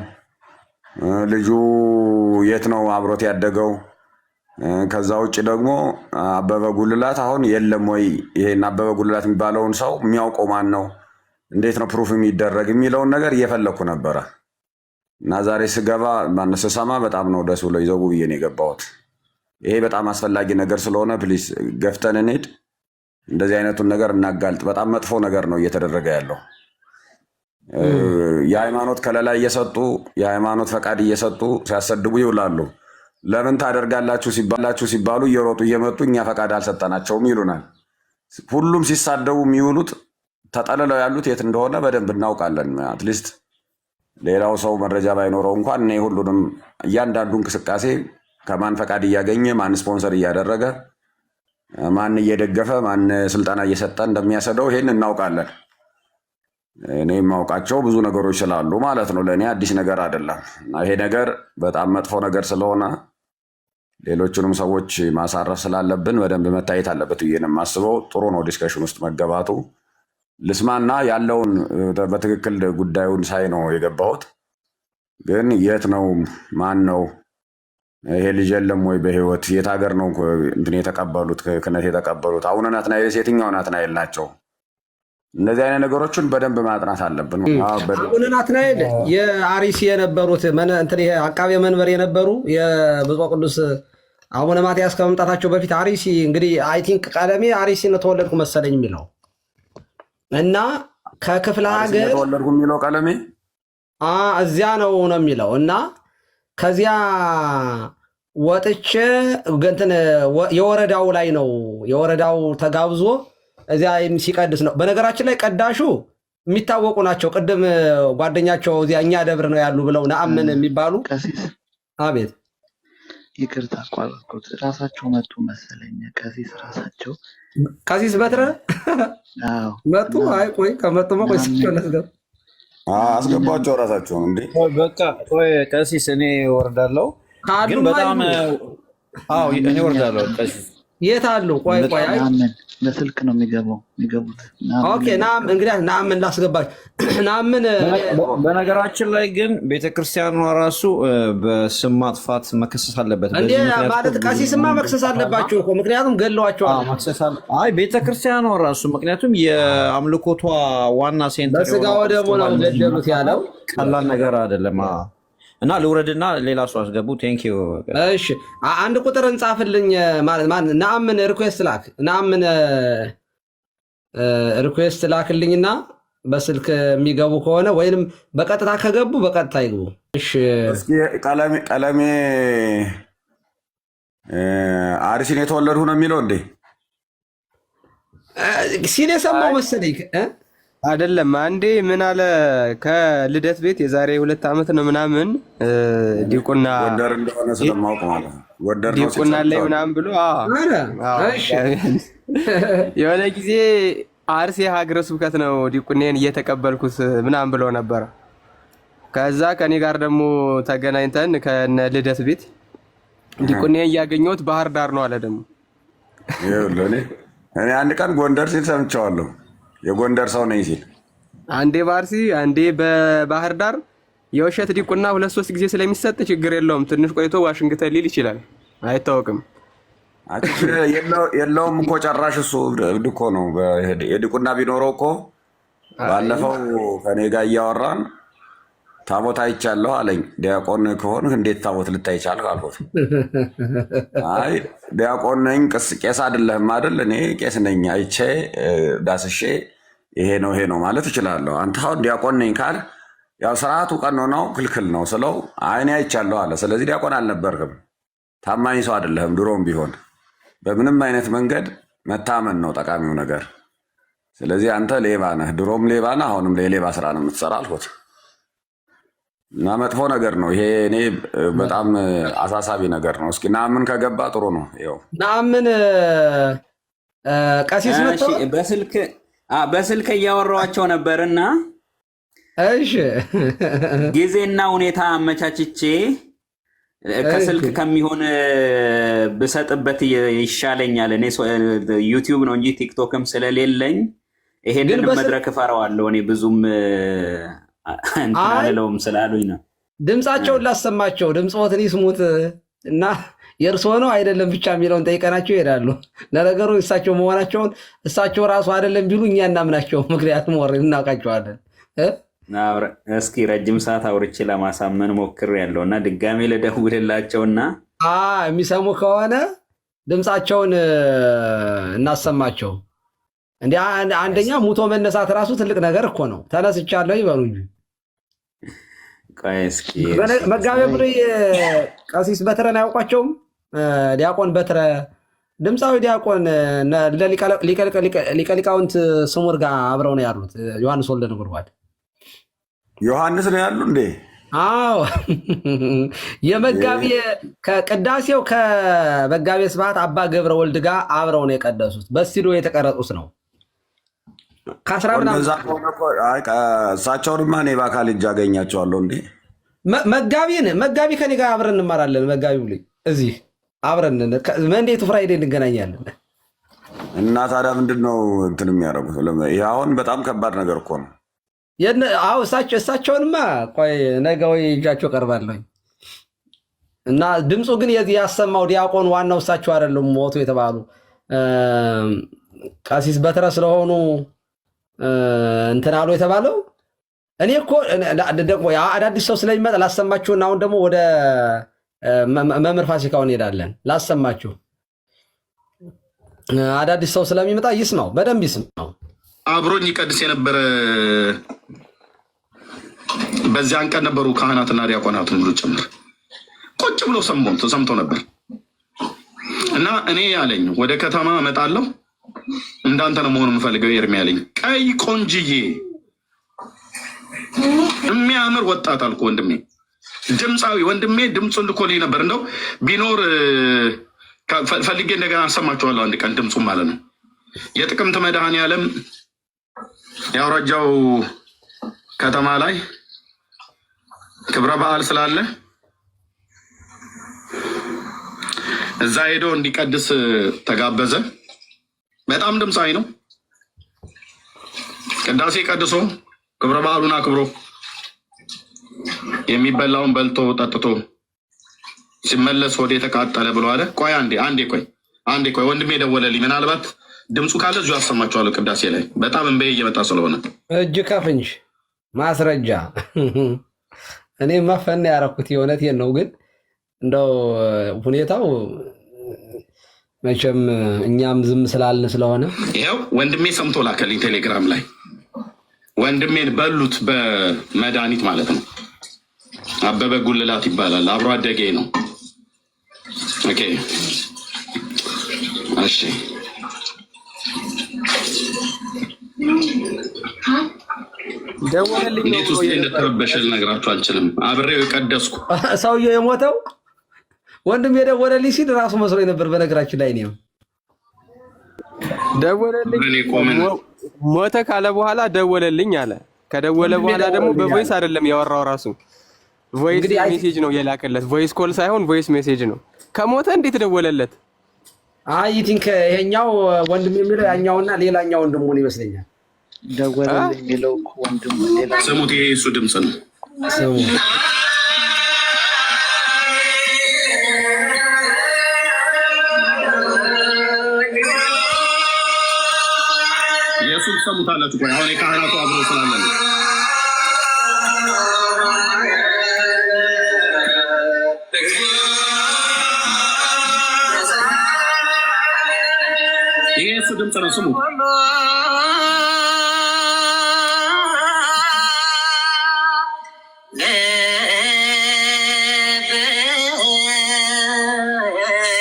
ልጁ የት ነው አብሮት ያደገው? ከዛ ውጭ ደግሞ አበበ ጉልላት አሁን የለም ወይ? ይሄን አበበ ጉልላት የሚባለውን ሰው የሚያውቀው ማን ነው? እንዴት ነው ፕሩፍ የሚደረግ የሚለውን ነገር እየፈለግኩ ነበረ እና ዛሬ ስገባ ስሰማ በጣም ነው ደስ ብሎ ይዘው ብዬ ነው የገባሁት። ይሄ በጣም አስፈላጊ ነገር ስለሆነ ፕሊስ ገፍተን እንሂድ፣ እንደዚህ አይነቱን ነገር እናጋልጥ። በጣም መጥፎ ነገር ነው እየተደረገ ያለው። የሃይማኖት ከለላ እየሰጡ የሃይማኖት ፈቃድ እየሰጡ ሲያሰድቡ ይውላሉ። ለምን ታደርጋላችሁ ሲባሉ እየሮጡ እየመጡ እኛ ፈቃድ አልሰጠናቸውም ይሉናል። ሁሉም ሲሳደቡ የሚውሉት ተጠልለው ያሉት የት እንደሆነ በደንብ እናውቃለን። አትሊስት ሌላው ሰው መረጃ ባይኖረው እንኳን እኔ ሁሉንም እያንዳንዱ እንቅስቃሴ ከማን ፈቃድ እያገኘ ማን ስፖንሰር እያደረገ ማን እየደገፈ ማን ስልጠና እየሰጠ እንደሚያሰደው ይሄን እናውቃለን። እኔ የማውቃቸው ብዙ ነገሮች ስላሉ ማለት ነው። ለእኔ አዲስ ነገር አይደለም እና ይሄ ነገር በጣም መጥፎ ነገር ስለሆነ ሌሎቹንም ሰዎች ማሳረፍ ስላለብን በደንብ መታየት አለበት ብዬ ነው የማስበው። ጥሩ ነው ዲስከሽን ውስጥ መገባቱ። ልስማና ያለውን በትክክል ጉዳዩን ሳይ ነው የገባሁት። ግን የት ነው ማን ነው ይሄ ልጅ የለም ወይ በህይወት? የት ሀገር ነው እንትን የተቀበሉት ክህነት የተቀበሉት? አቡነ ናትናኤል የትኛው ናትናኤል ናቸው? እነዚህ አይነት ነገሮችን በደንብ ማጥናት አለብን። አቡነ ናትናኤል የአሪሲ የነበሩት አቃቤ መንበር የነበሩ የብፁዕ ቅዱስ አቡነ ማትያስ ከመምጣታቸው በፊት አሪሲ እንግዲህ አይ ቲንክ ቀለሜ አሪሲ ነው ተወለድኩ መሰለኝ የሚለው እና ከክፍለ ሀገር ተወለድኩ የሚለው ቀለሜ እዚያ ነው የሚለው እና ከዚያ ወጥቼ የወረዳው ላይ ነው የወረዳው ተጋብዞ እዚያ ሲቀድስ ነው። በነገራችን ላይ ቀዳሹ የሚታወቁ ናቸው። ቅድም ጓደኛቸው እዚያ እኛ ደብር ነው ያሉ ብለው ነአምን የሚባሉ አቤት ይቅርታ አቋረጥኩት። ራሳቸው መጡ መሰለኝ። ቀሲስ በትረ መጡ። አይ ቆይ ከመጡ ቆይ አስገባቸው ራሳቸው እንዴ። በቃ ቆይ ቀሲስ እኔ ወርዳለሁ። ግን በጣም እኔ ወርዳለሁ። ቀሲስ የት አሉ? ቆይ በስልክ ነው የሚገቡት። ኦኬ እንግዲህ ናምን ላስገባች ናምን። በነገራችን ላይ ግን ቤተክርስቲያኗ ራሱ በስም ማጥፋት መከሰስ አለበት እንዴ ማለት ቀሲስማ መክሰስ አለባቸው እኮ ምክንያቱም ገለዋቸዋል። አይ ቤተክርስቲያኗ ራሱ ምክንያቱም የአምልኮቷ ዋና ሴንተር በስጋ ወደሙ ነው ገደሉት ያለው ቀላል ነገር አይደለም። እና ልውረድና ሌላ ሰው አስገቡ። ቴንኪዩ። እሺ አንድ ቁጥር እንጻፍልኝ ማለት ነአምን ሪኩዌስት ላክ። ነአምን ሪኩዌስት ላክልኝና በስልክ የሚገቡ ከሆነ ወይንም በቀጥታ ከገቡ በቀጥታ ይግቡ። እሺ ቀለሜ አሪሲን የተወለድሁ ነው የሚለው እንዴ ሲል የሰማው መሰለኝ። አይደለም አንዴ ምን አለ ከልደት ቤት የዛሬ 2 ዓመት ነው ምናምን ዲቁና ወደር እንደሆነ ስለማውቅ ማለት ነው ወደር ነው ዲቁና ላይ ምናምን ብሎ የሆነ ጊዜ አርሲ ሀገረ ስብከት ነው ዲቁኔን እየተቀበልኩት ምናምን ብሎ ነበር። ከዛ ከኔ ጋር ደግሞ ተገናኝተን ከነ ልደት ቤት ዲቁና እያገኘሁት ባህር ዳር ነው አለ ደግሞ እኔ አንድ ቀን ጎንደር ሲል ሰምቼዋለሁ። የጎንደር ሰው ነኝ ሲል አንዴ ባርሲ አንዴ በባህር ዳር የውሸት ዲቁና 2-3 ጊዜ ስለሚሰጥ ችግር የለውም። ትንሽ ቆይቶ ዋሽንግተን ሊል ይችላል፣ አይታወቅም። የለውም እኮ ጨራሽ እሱ እኮ ነው። የዲቁና ቢኖረው እኮ ባለፈው ከኔ ጋር እያወራን ታቦት አይቻለሁ አለኝ። ዲያቆን ከሆንህ እንዴት ታቦት ልታይ ቻልክ አልኩት። አይ ዲያቆን ነኝ ቄስ አይደለህም አይደል? እኔ ቄስ ነኝ፣ አይቼ ዳስሼ ይሄ ነው ማለት እችላለሁ። አንተ አሁን ዲያቆን ነኝ ካል ያው ስርዓቱ ቀኖናው ክልክል ነው ስለው አይኔ አይቻለሁ አለ። ስለዚህ ዲያቆን አልነበርክም፣ ታማኝ ሰው አይደለህም። ድሮም ቢሆን በምንም አይነት መንገድ መታመን ነው ጠቃሚው ነገር። ስለዚህ አንተ ሌባ ነህ፣ ድሮም ሌባ ነህ፣ አሁንም የሌባ ስራ ነው የምትሰራ አልኩት። እና መጥፎ ነገር ነው ይሄ። እኔ በጣም አሳሳቢ ነገር ነው። እስኪ ናምን ከገባ ጥሩ ነው። ይኸው ናምን ቀሲስ መጥቶ በስልክ እያወራኋቸው ነበርና እሺ ጊዜና ሁኔታ አመቻችቼ ከስልክ ከሚሆን ብሰጥበት ይሻለኛል። እኔ ዩቲዩብ ነው እንጂ ቲክቶክም ስለሌለኝ ይሄንን መድረክ እፈራዋለሁ። እኔ ብዙም አንተላለውም ስላሉኝ ነው። ድምጻቸውን ላሰማቸው፣ ድምጽዎትን ይስሙት እና የእርስዎ ነው አይደለም ብቻ የሚለውን ጠይቀናቸው ይሄዳሉ። ለነገሩ እሳቸው መሆናቸውን እሳቸው ራሱ አይደለም ቢሉ እኛ እናምናቸው፣ ምክንያቱም ወሬ እናውቃቸዋለን። እስኪ ረጅም ሰዓት አውርቼ ለማሳመን ሞክሬያለሁ እና ድጋሜ ልደውልላቸውና የሚሰሙ ከሆነ ድምፃቸውን እናሰማቸው። እንደ አንደኛ ሙቶ መነሳት ራሱ ትልቅ ነገር እኮ ነው። ተነስቻለሁ ይበሉ እንጂ። መጋቤ ብሉይ ቀሲስ በትረን አያውቋቸውም? ዲያቆን በትረ ድምፃዊ ዲያቆን ሊቀ ሊቃውንት ስሙር ጋር አብረው ነው ያሉት። ዮሐንስ ወልደ ነጎድጓድ ዮሐንስ ነው ያሉ እንዴ? አዎ የመጋቤ ከቅዳሴው ከመጋቤ ስብሐት አባ ገብረ ወልድ ጋር አብረው ነው የቀደሱት። በስቱዲዮ የተቀረጹት ነው። እሳቸውንማ እኔ በአካል እጅ አገኛቸዋለሁ እንዴ። መጋቢ ከኔ ጋር አብረን እንማራለን። መጋቢ ብሉይ እዚህ አብረን መንዴቱ ፍራይዴ እንገናኛለን። እና ታዲያ ምንድን ነው እንትን የሚያደርጉት? ይህ አሁን በጣም ከባድ ነገር እኮ ነው። አዎ እሳቸውንማ ቆይ ነገ ወይ እጃቸው ቀርባለሁ። እና ድምፁ ግን የዚህ ያሰማው ዲያቆን ዋናው እሳቸው አይደለም ሞቱ የተባሉ ቀሲስ በትረ ስለሆኑ እንትን አሉ የተባለው። እኔ እኮ ደግሞ አዳዲስ ሰው ስለሚመጣ ላሰማችሁና አሁን ደግሞ ወደ መምህር ፋሲካው እንሄዳለን። ላሰማችሁ አዳዲስ ሰው ስለሚመጣ ይስማው፣ በደንብ ይስማው። አብሮኝ ይቀድስ የነበረ በዚያን ቀን ነበሩ ካህናትና ዲያቆናትን ብሎ ጭምር ቁጭ ብሎ ሰምቶ ነበር። እና እኔ ያለኝ ወደ ከተማ እመጣለሁ እንዳንተ ነው መሆኑ የምፈልገው ኤርሚ ያለኝ። ቀይ ቆንጅዬ የሚያምር ወጣት አልኩ ወንድሜ፣ ድምፃዊ ወንድሜ ድምፁን ልኮልኝ ነበር። እንደው ቢኖር ፈልጌ እንደገና አሰማችኋለሁ አንድ ቀን ድምፁ ማለት ነው። የጥቅምት መድኃኔዓለም የአውራጃው ከተማ ላይ ክብረ በዓል ስላለ እዛ ሄዶ እንዲቀድስ ተጋበዘ። በጣም ድምፃዊ ነው። ቅዳሴ ቀድሶ ክብረ በዓሉን አክብሮ የሚበላውን በልቶ ጠጥቶ ሲመለስ ወደ የተቃጠለ ብሎ አለ። ቆይ አንዴ ቆይ ወንድሜ ደወለልኝ። ምናልባት ድምፁ ካለ እዚሁ አሰማችኋለሁ። ቅዳሴ ላይ በጣም እንበይ እየመጣ ስለሆነ እጅ ከፍንጅ ማስረጃ እኔ ማፈና ያረኩት የእውነቴን ነው። ግን እንደው ሁኔታው መቼም እኛም ዝም ስላልን ስለሆነ ይኸው ወንድሜ ሰምቶ ላከልኝ ቴሌግራም ላይ። ወንድሜን በሉት በመድኃኒት ማለት ነው። አበበ ጉልላት ይባላል። አብሮ አደጌ ነው። ኦኬ እሺ ደወለልኝ። እንዴት ውስጥ እንደተረበሸ ልነግራችሁ አልችልም። አብሬው የቀደስኩ ሰውዬው የሞተው ወንድም የደወለልኝ ሲል ራሱ መስሎኝ ነበር። በነገራችን ላይ እኔም ደወለልኝ። ሞተ ካለ በኋላ ደወለልኝ አለ። ከደወለ በኋላ ደግሞ በቮይስ አይደለም ያወራው፣ ራሱ ቮይስ ሜሴጅ ነው የላከለት። ቮይስ ኮል ሳይሆን ቮይስ ሜሴጅ ነው። ከሞተ እንዴት ደወለለት? አይ ቲንክ ይሄኛው ወንድም የሚለው ያኛውና ሌላኛው ወንድሙ ይመስለኛል። ደወለልኝ የሚለው እኮ ወንድሙ ሌላ ስሙት፣ ይሄ እሱ ድምፅ ነው። ስሙ የሱን ሰሙታላችሁ። ቆይ አሁን የካህናቱ አብሮ ስላለ ነው። ይሄ እሱ ድምፅ ነው። ስሙ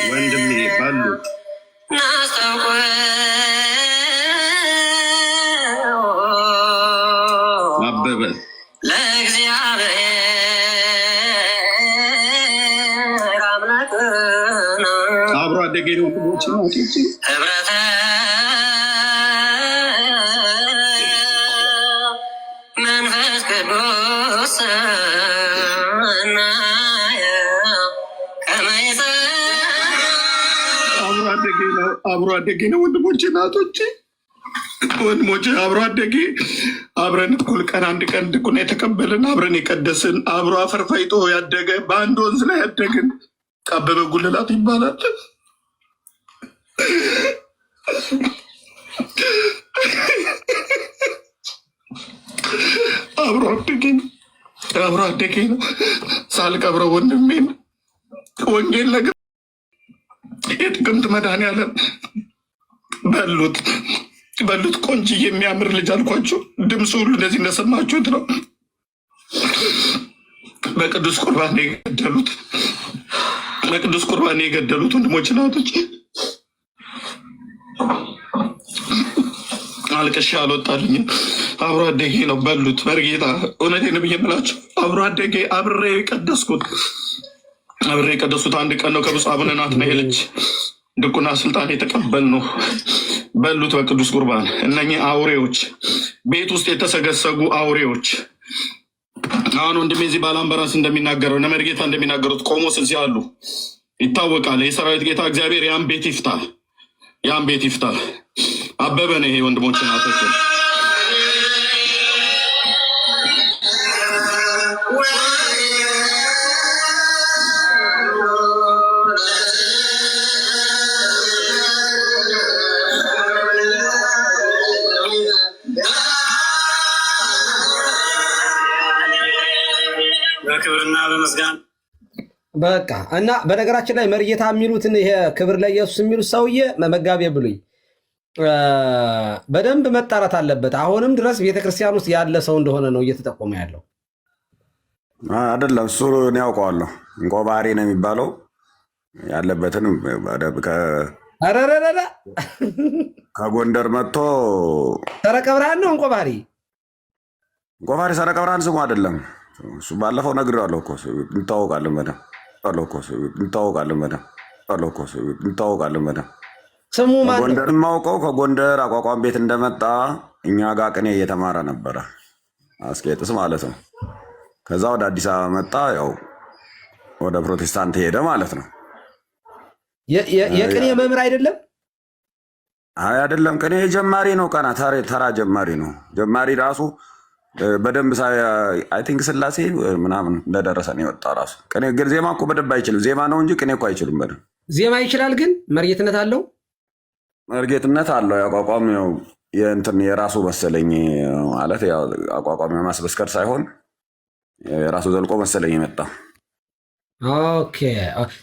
ወንድሜ ባሉት አበበ አብሮ አደጌ ነው። መንፈስ ቅዱስ አብሮ አደጌ ነው። ወንድሞቼ እናቶቼ፣ ወንድሞቼ አብሮ አደጌ አብረን እኩል ቀን አንድ ቀን ድቁና የተቀበልን አብረን የቀደስን አብሮ አፈር ፈይጦ ያደገ በአንድ ወንዝ ላይ ያደግን አበበ ጉልላት ይባላል። አብሮ አደጌ ነው። ሳልቀብረው ወንድሜን ወንጌል ነገር የጥቅምት መድኃኒዓለም በሉት ቆንጆ የሚያምር ልጅ አልኳቸው። ድምፁ ሁሉ እንደዚህ እንደሰማችሁት ነው። በቅዱስ ቁርባን የገደሉት ወንድሞች ናቶች አልቅሻ አልወጣልኝም። አብሮ አደጌ ነው። በሉት በርጌታ እውነቴን ብዬ የምላቸው አብሮ አደጌ አብሬ የቀደሱት አንድ ቀን ነው። ከብፁዕ አቡነ ናትናኤል እጅ ድቁና ስልጣን የተቀበልነው በሉት በቅዱስ ቁርባን። እነኚህ አውሬዎች ቤት ውስጥ የተሰገሰጉ አውሬዎች አሁን ወንድሜ እዚህ ባላምበራስ እንደሚናገረው እነ መርጌታ እንደሚናገሩት ቆሞስ እዚህ አሉ ይታወቃል። የሰራዊት ጌታ እግዚአብሔር ያን ቤት ይፍታ። አበበ ነው ይሄ ወንድሞች ናቶች። በክብርና በመስጋን በቃ እና በነገራችን ላይ መርጌታ የሚሉትን ይሄ ክብር ለኢየሱስ የሚሉት ሰውዬ መጋቤ ብሉይ በደንብ መጣራት አለበት። አሁንም ድረስ ቤተክርስቲያን ውስጥ ያለ ሰው እንደሆነ ነው እየተጠቆመ ያለው። አይደለም እሱ እኔ ያውቀዋለሁ። እንቆባሪ ነው የሚባለው ያለበትን ከጎንደር መጥቶ ሰረቀ ብርሃን ነው እንቆባሪ ሰረቀ ብርሃን ስሙ አይደለም። እሱ ባለፈው ነግሬዋለሁ እኮ እንታወቃለን በደምብ ስሙ ማለት ጎንደር የማውቀው ከጎንደር አቋቋም ቤት እንደመጣ እኛ ጋር ቅኔ እየተማረ ነበረ። አስቄጥስ ማለት ነው። ከዛ ወደ አዲስ አበባ መጣ። ያው ወደ ፕሮቴስታንት ሄደ ማለት ነው። የቅኔ መምህር አይደለም። አይ አይደለም፣ ቅኔ ጀማሪ ነው። ቀና ተራ ጀማሪ ነው። ጀማሪ ራሱ በደንብ አይ ቲንክ ስላሴ ምናምን እንደደረሰ ነው የወጣ ራሱ። ቅኔ ግን ዜማ እኮ በደንብ አይችልም። ዜማ ነው እንጂ ቅኔ እኮ አይችልም በደንብ። ዜማ ይችላል ግን መርጌትነት አለው። ያቋቋም ነው የእንትን የራሱ መሰለኝ ማለት አቋቋም የማስበስከር ሳይሆን የራሱ ዘልቆ መሰለኝ የመጣ። ኦኬ።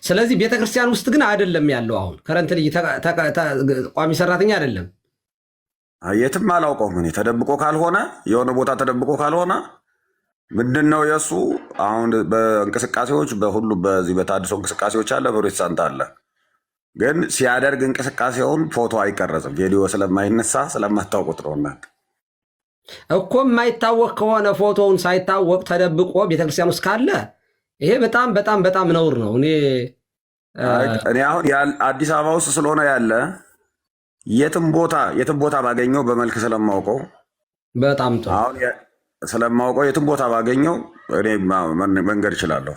ስለዚህ ቤተክርስቲያን ውስጥ ግን አይደለም ያለው። አሁን ከረንት ልጅ ቋሚ ሰራተኛ አይደለም። የትም አላውቀውም እኔ። ተደብቆ ካልሆነ የሆነ ቦታ ተደብቆ ካልሆነ ምንድን ነው የእሱ አሁን በእንቅስቃሴዎች በሁሉ በዚህ በታድሶ እንቅስቃሴዎች አለ፣ በፕሮቴስታንት አለ። ግን ሲያደርግ እንቅስቃሴውን ፎቶ አይቀረጽም። ቪዲዮ ስለማይነሳ ስለማታውቁት ነው። እናንተ እኮ የማይታወቅ ከሆነ ፎቶውን ሳይታወቅ ተደብቆ ቤተክርስቲያን ውስጥ ካለ ይሄ በጣም በጣም በጣም ነውር ነው። እኔ አሁን አዲስ አበባ ውስጥ ስለሆነ ያለ የትም ቦታ ባገኘው በመልክ ስለማውቀው በጣም ጥሩ። አሁን ስለማውቀው የትም ቦታ ባገኘው እኔ መንገድ እችላለሁ።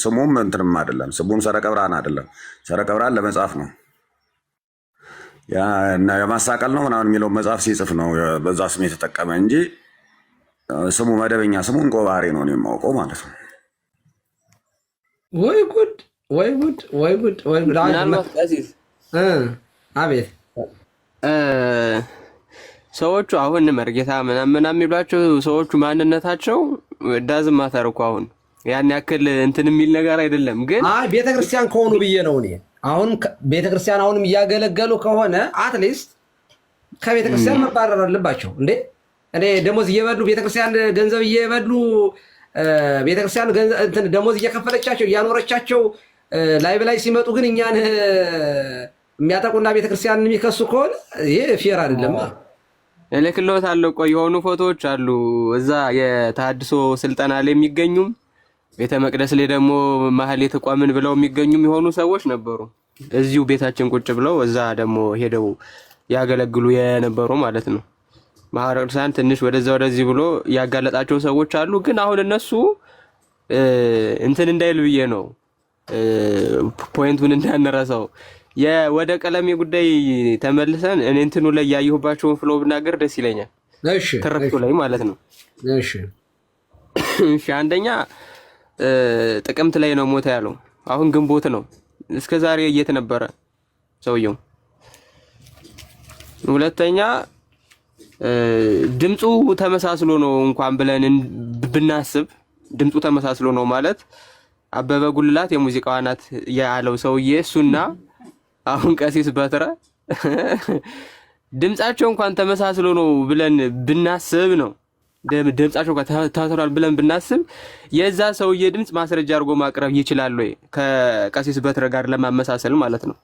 ስሙም እንትንም አይደለም፣ ስሙም ሰረቀ ብርሃን አይደለም። ሰረቀ ብርሃን ለመጻፍ ነው የማሳቀል ነው ምናምን የሚለውን መጽሐፍ ሲጽፍ ነው በዛ ስም የተጠቀመ እንጂ ስሙ መደበኛ ስሙ እንቆባሬ ነው የማውቀው ማለት ነው። ወይ ጉድ ወይ ጉድ ወይ ጉድ ወይ ጉድ! ምናልባት ቀሲስ አቤት ሰዎቹ አሁን መርጌታ ምናምን የሚሏቸው ሰዎቹ ማንነታቸው ዳዝም ማተር እኮ አሁን ያን ያክል እንትን የሚል ነገር አይደለም። ግን ቤተክርስቲያን ከሆኑ ብዬ ነው እኔ አሁን ቤተክርስቲያን አሁንም እያገለገሉ ከሆነ አትሊስት ከቤተክርስቲያን መባረር አለባቸው እንዴ። እኔ ደሞዝ እየበሉ ቤተክርስቲያን ገንዘብ እየበሉ ቤተክርስቲያን እንትን ደሞዝ እየከፈለቻቸው እያኖረቻቸው ላይ በላይ ሲመጡ ግን እኛን የሚያጠቁና ቤተክርስቲያን የሚከሱ ከሆነ ይሄ ፌር አይደለም። እልክልዎት አለው እኮ የሆኑ ፎቶዎች አሉ እዛ የተሐድሶ ስልጠና ላይ የሚገኙም ቤተ መቅደስ ላይ ደግሞ ማህሌ ተቋምን ብለው የሚገኙም የሆኑ ሰዎች ነበሩ። እዚሁ ቤታችን ቁጭ ብለው እዛ ደግሞ ሄደው ያገለግሉ የነበሩ ማለት ነው። ማህበረ ቅዱሳን ትንሽ ወደዛ ወደዚህ ብሎ ያጋለጣቸው ሰዎች አሉ። ግን አሁን እነሱ እንትን እንዳይል ብዬ ነው ፖይንቱን እንዳንረሳው። ወደ ቀለሜ ጉዳይ ተመልሰን እኔ እንትኑ ላይ ያየሁባቸውን ፍሎ ብናገር ደስ ይለኛል። እሺ ተረክቶ ላይ ማለት ነው። እሺ እሺ አንደኛ ጥቅምት ላይ ነው ሞተ ያለው። አሁን ግንቦት ነው። እስከዛሬ የት ነበረ ሰውየው? ሁለተኛ ድምፁ ተመሳስሎ ነው እንኳን ብለን ብናስብ ድምፁ ተመሳስሎ ነው ማለት አበበ ጉልላት የሙዚቃዋ ናት ያለው ሰውዬ እሱና አሁን ቀሲስ በትረ ድምጻቸው እንኳን ተመሳስሎ ነው ብለን ብናስብ ነው ድምጻቸው ተመሳስሏል ብለን ብናስብ የዛ ሰውዬ ድምጽ ማስረጃ አድርጎ ማቅረብ ይችላል ወይ ከቀሲስ በትረ ጋር ለማመሳሰል ማለት ነው።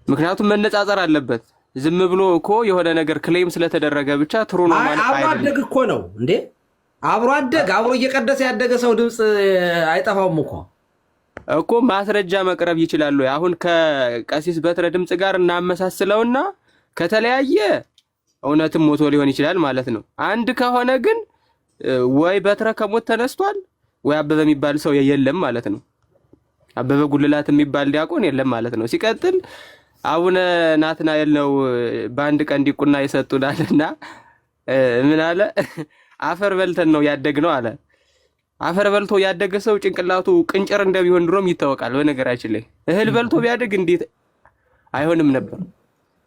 ምክንያቱም መነጻጸር አለበት። ዝም ብሎ እኮ የሆነ ነገር ክሌም ስለተደረገ ብቻ ትሩ ነው ማለት አይደለም። አብሮ አደግ እኮ ነው እንዴ? አብሮ አደግ አብሮ እየቀደሰ ያደገ ሰው ድምጽ አይጠፋውም እኮ ማስረጃ መቅረብ ይችላል ወይ? አሁን ከቀሲስ በትረ ድምጽ ጋር እናመሳስለውና ከተለያየ እውነትም ሞቶ ሊሆን ይችላል ማለት ነው። አንድ ከሆነ ግን ወይ በትረ ከሞት ተነስቷል ወይ አበበ የሚባል ሰው የለም ማለት ነው። አበበ ጉልላት የሚባል ዲያቆን የለም ማለት ነው። ሲቀጥል አቡነ ናትናኤል ነው በአንድ ቀን ዲቁና የሰጡናልና ምን አለ? አፈር በልተን ነው ያደግነው አለ። አፈር በልቶ ያደገ ሰው ጭንቅላቱ ቅንጭር እንደሚሆን ድሮም ይታወቃል። በነገራችን ላይ እህል በልቶ ቢያድግ እንዴት አይሆንም ነበር?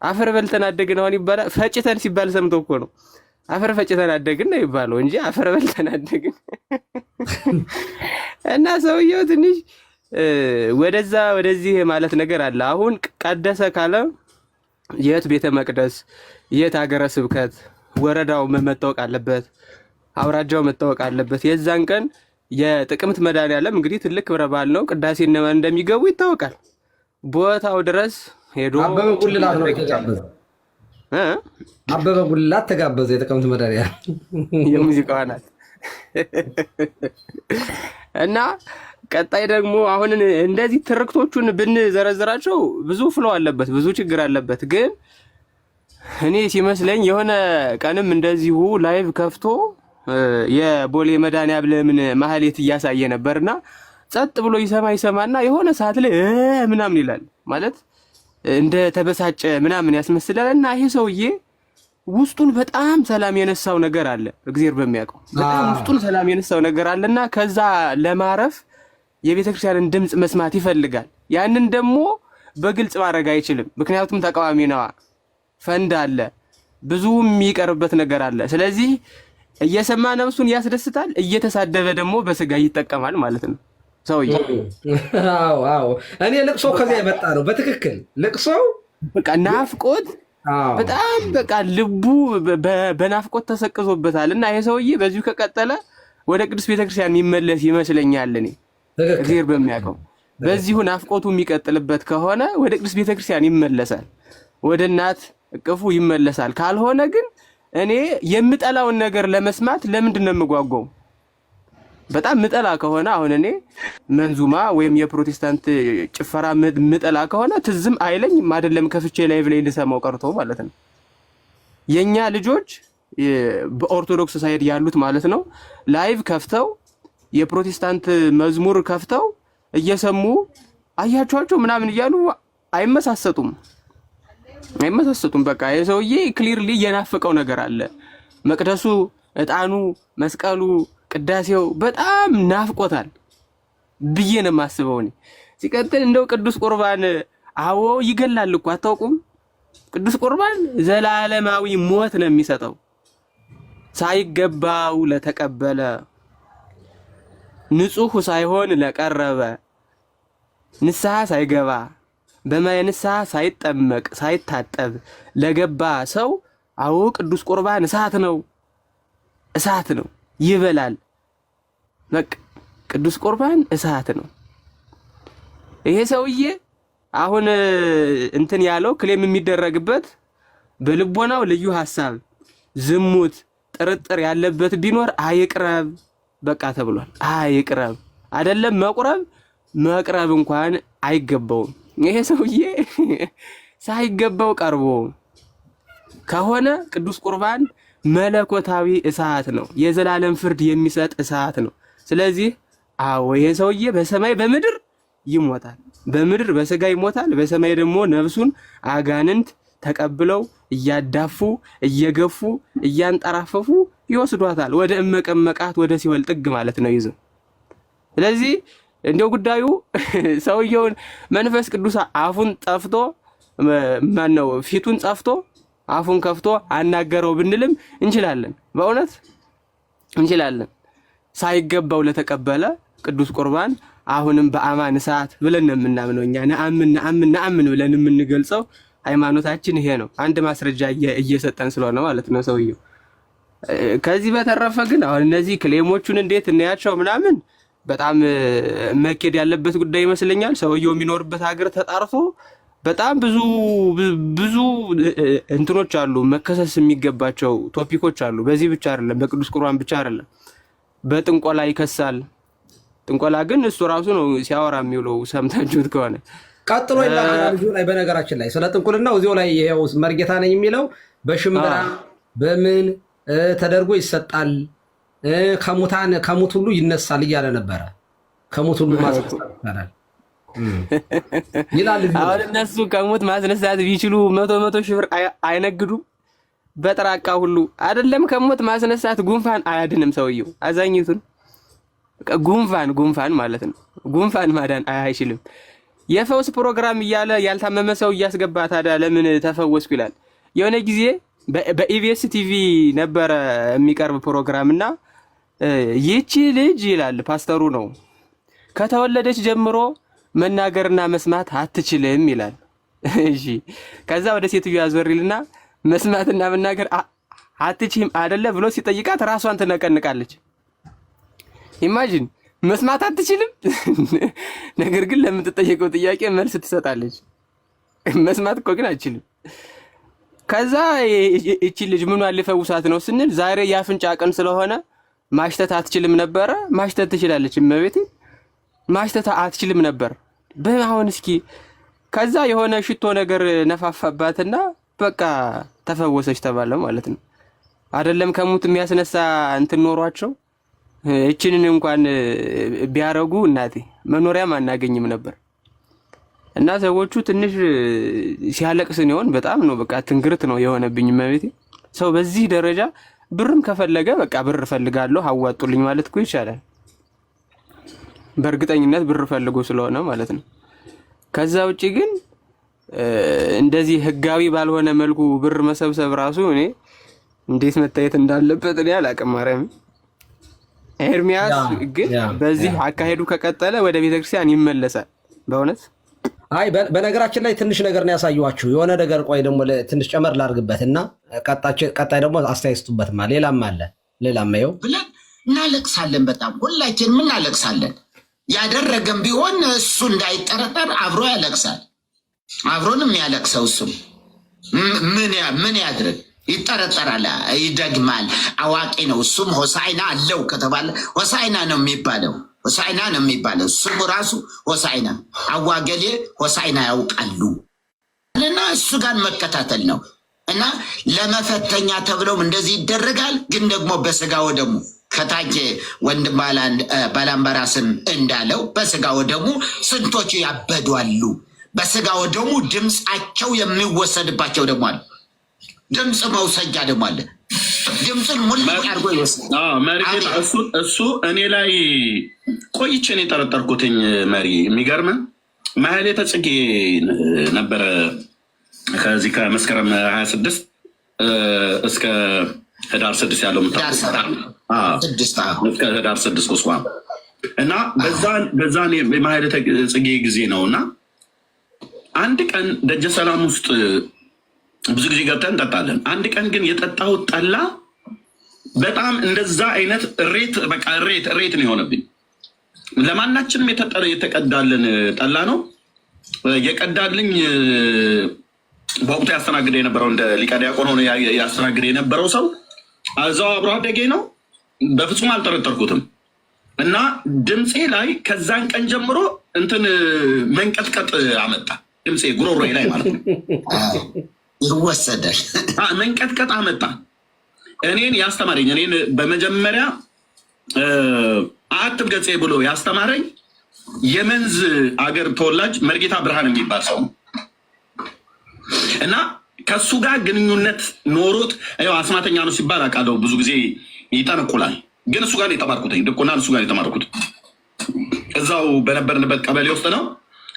አፈር በልተን አደግን አሁን ይባላል። ፈጭተን ሲባል ሰምቶ እኮ ነው። አፈር ፈጭተን አደግን ነው ይባለው እንጂ አፈር በልተን አደግን እና ሰውየው ትንሽ ወደዛ ወደዚህ ማለት ነገር አለ። አሁን ቀደሰ ካለ የት ቤተ መቅደስ የት ሀገረ ስብከት ወረዳው መታወቅ አለበት፣ አውራጃው መታወቅ አለበት። የዛን ቀን የጥቅምት መድኃኔዓለም እንግዲህ ትልቅ ክብረ በዓል ነው። ቅዳሴ እነማን እንደሚገቡ ይታወቃል። ቦታው ድረስ ሄዶ አበበ ጉልላት ነው የተጋበዘው። አበበ ጉልላት ተጋበዘ። የጥቅምት መድኃኔዓለም የሙዚቃዋ ናት እና ቀጣይ ደግሞ አሁን እንደዚህ ትርክቶቹን ብንዘረዝራቸው ብዙ ፍሎ አለበት፣ ብዙ ችግር አለበት። ግን እኔ ሲመስለኝ የሆነ ቀንም እንደዚሁ ላይቭ ከፍቶ የቦሌ መድኃኔዓለምን ማህሌት እያሳየ ነበርና ጸጥ ብሎ ይሰማና የሆነ ሰዓት ላይ ምናምን ይላል ማለት እንደ ተበሳጨ ምናምን ያስመስላል። እና ይሄ ሰውዬ ውስጡን በጣም ሰላም የነሳው ነገር አለ፣ እግዚአብሔር በሚያውቀው በጣም ውስጡን ሰላም የነሳው ነገር አለና ከዛ ለማረፍ የቤተክርስቲያንን ድምጽ መስማት ይፈልጋል። ያንን ደግሞ በግልጽ ማድረግ አይችልም፣ ምክንያቱም ተቃዋሚ ነዋ። ፈንድ አለ፣ ብዙ የሚቀርበት ነገር አለ። ስለዚህ እየሰማ ነፍሱን ያስደስታል፣ እየተሳደበ ደግሞ በስጋ ይጠቀማል ማለት ነው ሰውዬው። አዎ እኔ ልቅሶ ከዚያ የመጣ ነው። በትክክል ልቅሶ በቃ ናፍቆት በጣም በቃ ልቡ በናፍቆት ተሰቅዞበታል። እና ይሄ ሰውዬ በዚሁ ከቀጠለ ወደ ቅዱስ ቤተክርስቲያን የሚመለስ ይመስለኛል። እኔ እግዚአብሔር በሚያውቀው በዚሁ ናፍቆቱ የሚቀጥልበት ከሆነ ወደ ቅዱስ ቤተክርስቲያን ይመለሳል፣ ወደ እናት እቅፉ ይመለሳል። ካልሆነ ግን እኔ የምጠላውን ነገር ለመስማት ለምንድን ነው የምጓጓው? በጣም ምጠላ ከሆነ አሁን እኔ መንዙማ ወይም የፕሮቴስታንት ጭፈራ ምጠላ ከሆነ ትዝም አይለኝም። አይደለም ከፍቼ ላይቭ ላይ ልሰማው ቀርቶ ማለት ነው። የኛ ልጆች በኦርቶዶክስ ሳይድ ያሉት ማለት ነው ላይቭ ከፍተው የፕሮቴስታንት መዝሙር ከፍተው እየሰሙ አያቸዋቸው ምናምን እያሉ አይመሳሰጡም። በቃ የሰውዬ ክሊርሊ የናፈቀው ነገር አለ። መቅደሱ፣ እጣኑ፣ መስቀሉ፣ ቅዳሴው በጣም ናፍቆታል ብዬ ነው የማስበው እኔ። ሲቀጥል እንደው ቅዱስ ቁርባን አዎ ይገላል እኮ አታውቁም? ቅዱስ ቁርባን ዘላለማዊ ሞት ነው የሚሰጠው። ሳይገባው ለተቀበለ ንጹህ ሳይሆን ለቀረበ ንስሐ ሳይገባ በማየ ንስሐ ሳይጠመቅ ሳይታጠብ ለገባ ሰው አዎ ቅዱስ ቁርባን እሳት ነው ይበላል። በቃ ቅዱስ ቁርባን እሳት ነው። ይሄ ሰውዬ አሁን እንትን ያለው ክሌም የሚደረግበት በልቦናው ልዩ ሐሳብ፣ ዝሙት፣ ጥርጥር ያለበት ቢኖር አይቅረብ በቃ ተብሏል። አይቅረብ አይደለም መቅረብ እንኳን አይገባውም። ይሄ ሰውዬ ሳይገባው ቀርቦ ከሆነ ቅዱስ ቁርባን መለኮታዊ እሳት ነው፣ የዘላለም ፍርድ የሚሰጥ እሳት ነው። ስለዚህ አዎ ይሄ ሰውዬ በሰማይ በምድር ይሞታል። በምድር በስጋ ይሞታል፣ በሰማይ ደግሞ ነፍሱን አጋንንት ተቀብለው እያዳፉ እየገፉ እያንጠራፈፉ ይወስዷታል ወደ እመቀመቃት ወደ ሲወል ጥግ ማለት ነው ይዘው። ስለዚህ እንደው ጉዳዩ ሰውየውን መንፈስ ቅዱስ አፉን ጠፍቶ ማነው ፊቱን ጠፍቶ አፉን ከፍቶ አናገረው ብንልም እንችላለን፣ በእውነት እንችላለን። ሳይገባው ለተቀበለ ቅዱስ ቁርባን አሁንም በአማን እሳት ብለን ነው የምናምነው እኛ። ነአምን ብለን የምንገልጸው ሃይማኖታችን ይሄ ነው። አንድ ማስረጃ እየሰጠን ስለሆነ ማለት ነው ሰውየው። ከዚህ በተረፈ ግን አሁን እነዚህ ክሌሞቹን እንዴት እናያቸው ምናምን በጣም መኬድ ያለበት ጉዳይ ይመስለኛል። ሰውየው የሚኖርበት ሀገር ተጣርቶ በጣም ብዙ እንትኖች አሉ፣ መከሰስ የሚገባቸው ቶፒኮች አሉ። በዚህ ብቻ አይደለም፣ በቅዱስ ቁርባን ብቻ አይደለም። በጥንቆላ ይከሳል። ጥንቆላ ግን እሱ ራሱ ነው ሲያወራ የሚውለው ሰምታችሁት ከሆነ ቀጥሎ ይላል እዚሁ ላይ። በነገራችን ላይ ስለ ጥንቁልናው እዚሁ ላይ ይሄው መርጌታ ነኝ የሚለው በሽምብራ በምን ተደርጎ ይሰጣል፣ ከሙት ሁሉ ይነሳል እያለ ነበረ። ከሙት ሁሉ ማስነሳት ይቻላል ይላል። አሁን እነሱ ከሙት ማስነሳት ቢችሉ 100 ሺህ ብር አይነግዱም? በጥራቃ ሁሉ አይደለም ከሙት ማስነሳት ጉንፋን አያድንም ሰውየው። አዛኝቱን ጉንፋን ማለት ነው። ጉንፋን ማዳን አይችልም። የፈውስ ፕሮግራም እያለ ያልታመመ ሰው እያስገባ ታዲያ ለምን ተፈወስኩ ይላል። የሆነ ጊዜ በኢቢኤስ ቲቪ ነበረ የሚቀርብ ፕሮግራም እና ይቺ ልጅ ይላል ፓስተሩ ነው ከተወለደች ጀምሮ መናገርና መስማት አትችልም ይላል። እሺ ከዛ ወደ ሴትዮዋ ዞር ይልና መስማትና መናገር አትችልም አይደለ ብሎ ሲጠይቃት ራሷን ትነቀንቃለች። ኢማጂን መስማት አትችልም፣ ነገር ግን ለምትጠየቀው ጥያቄ መልስ ትሰጣለች። መስማት እኮ ግን አትችልም። ከዛ እቺ ልጅ ምን ሊፈውሳት ነው ስንል ዛሬ የአፍንጫ ቀን ስለሆነ ማሽተት አትችልም ነበረ። ማሽተት ትችላለች። እመቤቴ ማሽተት አትችልም ነበር። በአሁን እስኪ ከዛ የሆነ ሽቶ ነገር ነፋፋባትና በቃ ተፈወሰች ተባለ ማለት ነው። አይደለም ከሙት የሚያስነሳ እንትን ኖሯቸው እቺንን እንኳን ቢያረጉ እናቴ መኖሪያም አናገኝም ነበር። እና ሰዎቹ ትንሽ ሲያለቅስ ነው በጣም ነው በቃ ትንግርት ነው የሆነብኝ። እመቤቴ ሰው በዚህ ደረጃ ብርም ከፈለገ በቃ ብር ፈልጋለሁ አዋጡልኝ ማለት እኮ ይቻላል። በእርግጠኝነት ብር ፈልጎ ስለሆነ ማለት ነው። ከዛ ውጪ ግን እንደዚህ ህጋዊ ባልሆነ መልኩ ብር መሰብሰብ ራሱ እኔ እንዴት መታየት እንዳለበት እኔ አላውቅም። ማርያም ኤርሚያስ ግን በዚህ አካሄዱ ከቀጠለ ወደ ቤተክርስቲያን ይመለሳል በእውነት። አይ በነገራችን ላይ ትንሽ ነገር ነው ያሳየኋችሁ። የሆነ ነገር ቆይ ደግሞ ትንሽ ጨመር ላድርግበትና ቀጣይ ደግሞ አስተያየቱበትማ ሌላም አለ። ሌላም ነው ብለን እናለቅሳለን። በጣም ሁላችንም እናለቅሳለን። ያደረገም ቢሆን እሱ እንዳይጠረጠር አብሮ ያለቅሳል። አብሮንም ያለቅሰው እሱም ምን ያድርግ? ይጠረጠራል፣ ይደግማል። አዋቂ ነው እሱም። ሆሳዕና አለው ከተባለ ሆሳዕና ነው የሚባለው። ሆሳዕና ነው የሚባለው። ስሙ ራሱ ሆሳዕና። አዋገሌ ሆሳዕና ያውቃሉ እና እሱ ጋር መከታተል ነው። እና ለመፈተኛ ተብለውም እንደዚህ ይደረጋል። ግን ደግሞ በስጋ ወደሙ ከታች ወንድም ባላምባራስም እንዳለው በስጋ ወደሙ ስንቶቹ ያበዷሉ። በስጋ ወደሙ ድምፃቸው የሚወሰድባቸው ደግሞ አለ። ድምፅ መውሰጃ ደግሞ አለ። ድምፅን ሙሉ አድርጎ ይወስዳል። እሱ እኔ ላይ ቆይቼ ነው የጠረጠርኩትኝ። መሪ የሚገርም ማህሌተ ጽጌ ነበረ ከዚህ ከመስከረም 26 እስከ ህዳር 6 ያለው እስከ ህዳር 6 ቁስቋም እና በዛን የማህሌተ ጽጌ ጊዜ ነው። እና አንድ ቀን ደጀ ሰላም ውስጥ ብዙ ጊዜ ገብተን እንጠጣለን። አንድ ቀን ግን የጠጣሁት ጠላ በጣም እንደዛ አይነት እሬት ነው የሆነብኝ። ለማናችንም የተቀዳልን ጠላ ነው የቀዳልኝ። በወቅቱ ያስተናግድ የነበረው እንደ ሊቀ ዲያቆን ሆኖ ያስተናግድ የነበረው ሰው እዛው አብሮ አደጌ ነው። በፍጹም አልጠረጠርኩትም። እና ድምፄ ላይ ከዛን ቀን ጀምሮ እንትን መንቀጥቀጥ አመጣ። ድምፄ ጉሮሮዬ ላይ ማለት ነው ይወሰዳል። መንቀጥቀጥ አመጣ። እኔን ያስተማረኝ እኔን በመጀመሪያ አትብ ገጼ ብሎ ያስተማረኝ የመንዝ አገር ተወላጅ መርጌታ ብርሃን የሚባል ሰው ነው። እና ከሱ ጋር ግንኙነት ኖሮት አስማተኛ ነው ሲባል አውቃለሁ። ብዙ ጊዜ ይጠነቁላል። ግን እሱ ጋር የተማርኩትኝ ድቁና እሱ ጋር የተማርኩት እዛው በነበርንበት ቀበሌ ውስጥ ነው።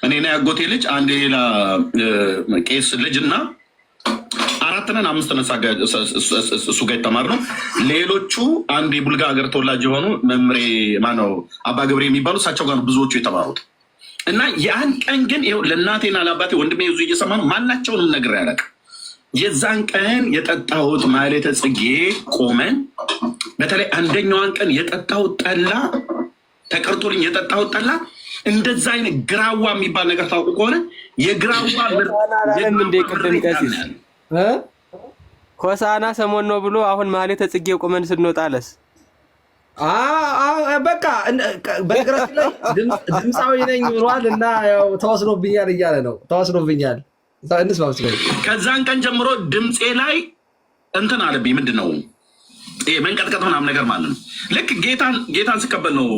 እኔና ያጎቴ ልጅ አንድ ሌላ ቄስ ልጅ እና 4 ነን 5 ነን እሱ ጋር የተማርነው። ሌሎቹ አንድ የቡልጋ ሀገር ተወላጅ የሆኑ መምሬ ማነው አባ ገብሬ የሚባሉ እሳቸው ጋር ብዙዎቹ የተማሩት። እና ያን ቀን ግን ለእናቴና ለአባቴ ወንድሜ ይዞ እየሰማ ነው ማናቸውንም ነገር ያለቅ። የዛን ቀን የጠጣሁት ማህሌተ ጽጌ ቆመን በተለይ አንደኛዋን ቀን የጠጣሁት ጠላ ተቀርቶልኝ የጠጣሁት ጠላ እንደዛ አይነት ግራዋ የሚባል ነገር ታውቁ ከሆነ የግራዋ ሆሳና ሰሞን ነው ብሎ አሁን ማህሌተ ጽጌ ቆመን ስንወጣለስ በቃ በነገራችን ላይ ድምፃዊ ነኝ ብሏል እና ያው ተወስኖብኛል እያለ ነው። ተወስኖብኛል እንስማው። ከዛን ቀን ጀምሮ ድምፄ ላይ እንትን አለብኝ። ምንድን ነው መንቀጥቀጥ ምናምን ነገር ማለት ነው። ልክ ጌታን ስቀበል ነው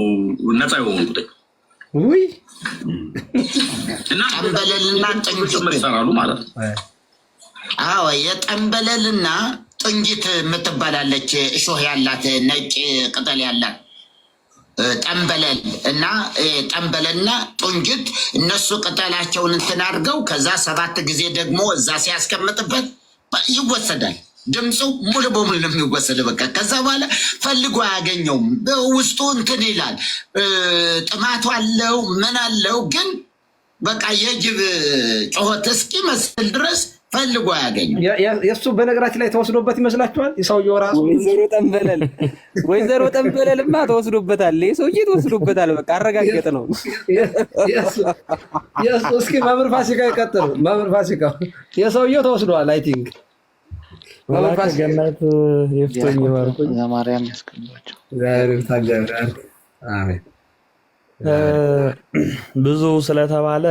ነፃ የሆንኩት። ውይ እና ጠንበለልና ጥንጅት ይሰራሉ ማለት ነው። አዎ የጠንበለልና ጥንጅት የምትባላለች እሾህ ያላት ነጭ ቅጠል ያላት ጠንበለል እና ጠንበለልና ጥንጅት እነሱ ቅጠላቸውን እንትን አድርገው ከዛ 7 ጊዜ ደግሞ እዛ ሲያስቀምጥበት ይወሰዳል። ድምፁ ሙሉ በሙሉ ነው የሚወሰድ። በቃ ከዛ በኋላ ፈልጎ አያገኘውም። ውስጡ እንትን ይላል። ጥማቱ አለው ምን አለው፣ ግን በቃ የጅብ ጩኸት እስኪመስል ድረስ ፈልጎ አያገኘው። የእሱ በነገራችን ላይ ተወስዶበት ይመስላችኋል? የሰውየው ራሱ ወይዘሮ ጠንበለልማ ተወስዶበታል። የሰውዬ ተወስዶበታል። በቃ አረጋገጥ ነው። እስኪ መምህር ፋሲካ ይቀጥሉ። መምህር ፋሲካ የሰውየው ተወስዷል። አይ ቲንክ ገነት የፍቶኝ ባርኩኝ ለማርያም ያስቀምጣቸው። ብዙ ስለተባለ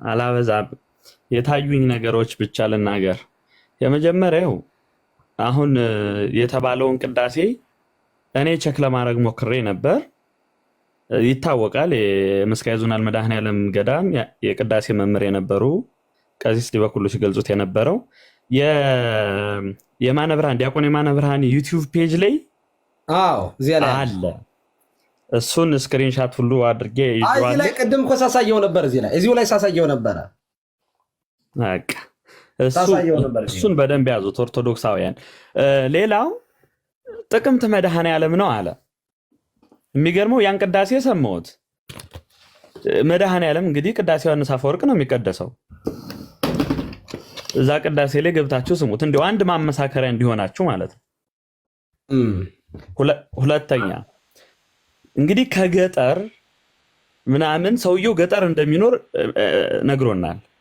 አላበዛም። የታዩኝ ነገሮች ብቻ ልናገር። የመጀመሪያው አሁን የተባለውን ቅዳሴ እኔ ቸክ ለማድረግ ሞክሬ ነበር። ይታወቃል የመስቀል ዞናል መድኃኔዓለም ገዳም የቅዳሴ መምህር የነበሩ ቀሲስ ዲበኩሉ ሲገልጹት የነበረው የማነ ብርሃን ዲያቆን የማነ ብርሃን ዩቲዩብ ፔጅ ላይ እዚያ ላይ አለ። እሱን ስክሪንሻት ሁሉ አድርጌ ይዟል። ላይ ቅድም እኮ ሳሳየው ነበር። እዚሁ ላይ ሳሳየው ነበረ። በቃ እሱን በደንብ ያዙት ኦርቶዶክሳውያን። ሌላው ጥቅምት መድኃኔዓለም ነው አለ። የሚገርመው ያን ቅዳሴ ሰማሁት። መድኃኔዓለም እንግዲህ ቅዳሴ ዮሐንስ አፈወርቅ ነው የሚቀደሰው። እዛ ቅዳሴ ላይ ገብታችሁ ስሙት። እንደው አንድ ማመሳከሪያ እንዲሆናችሁ ማለት ነው። ሁለተኛ እንግዲህ ከገጠር ምናምን ሰውየው ገጠር እንደሚኖር ነግሮናል።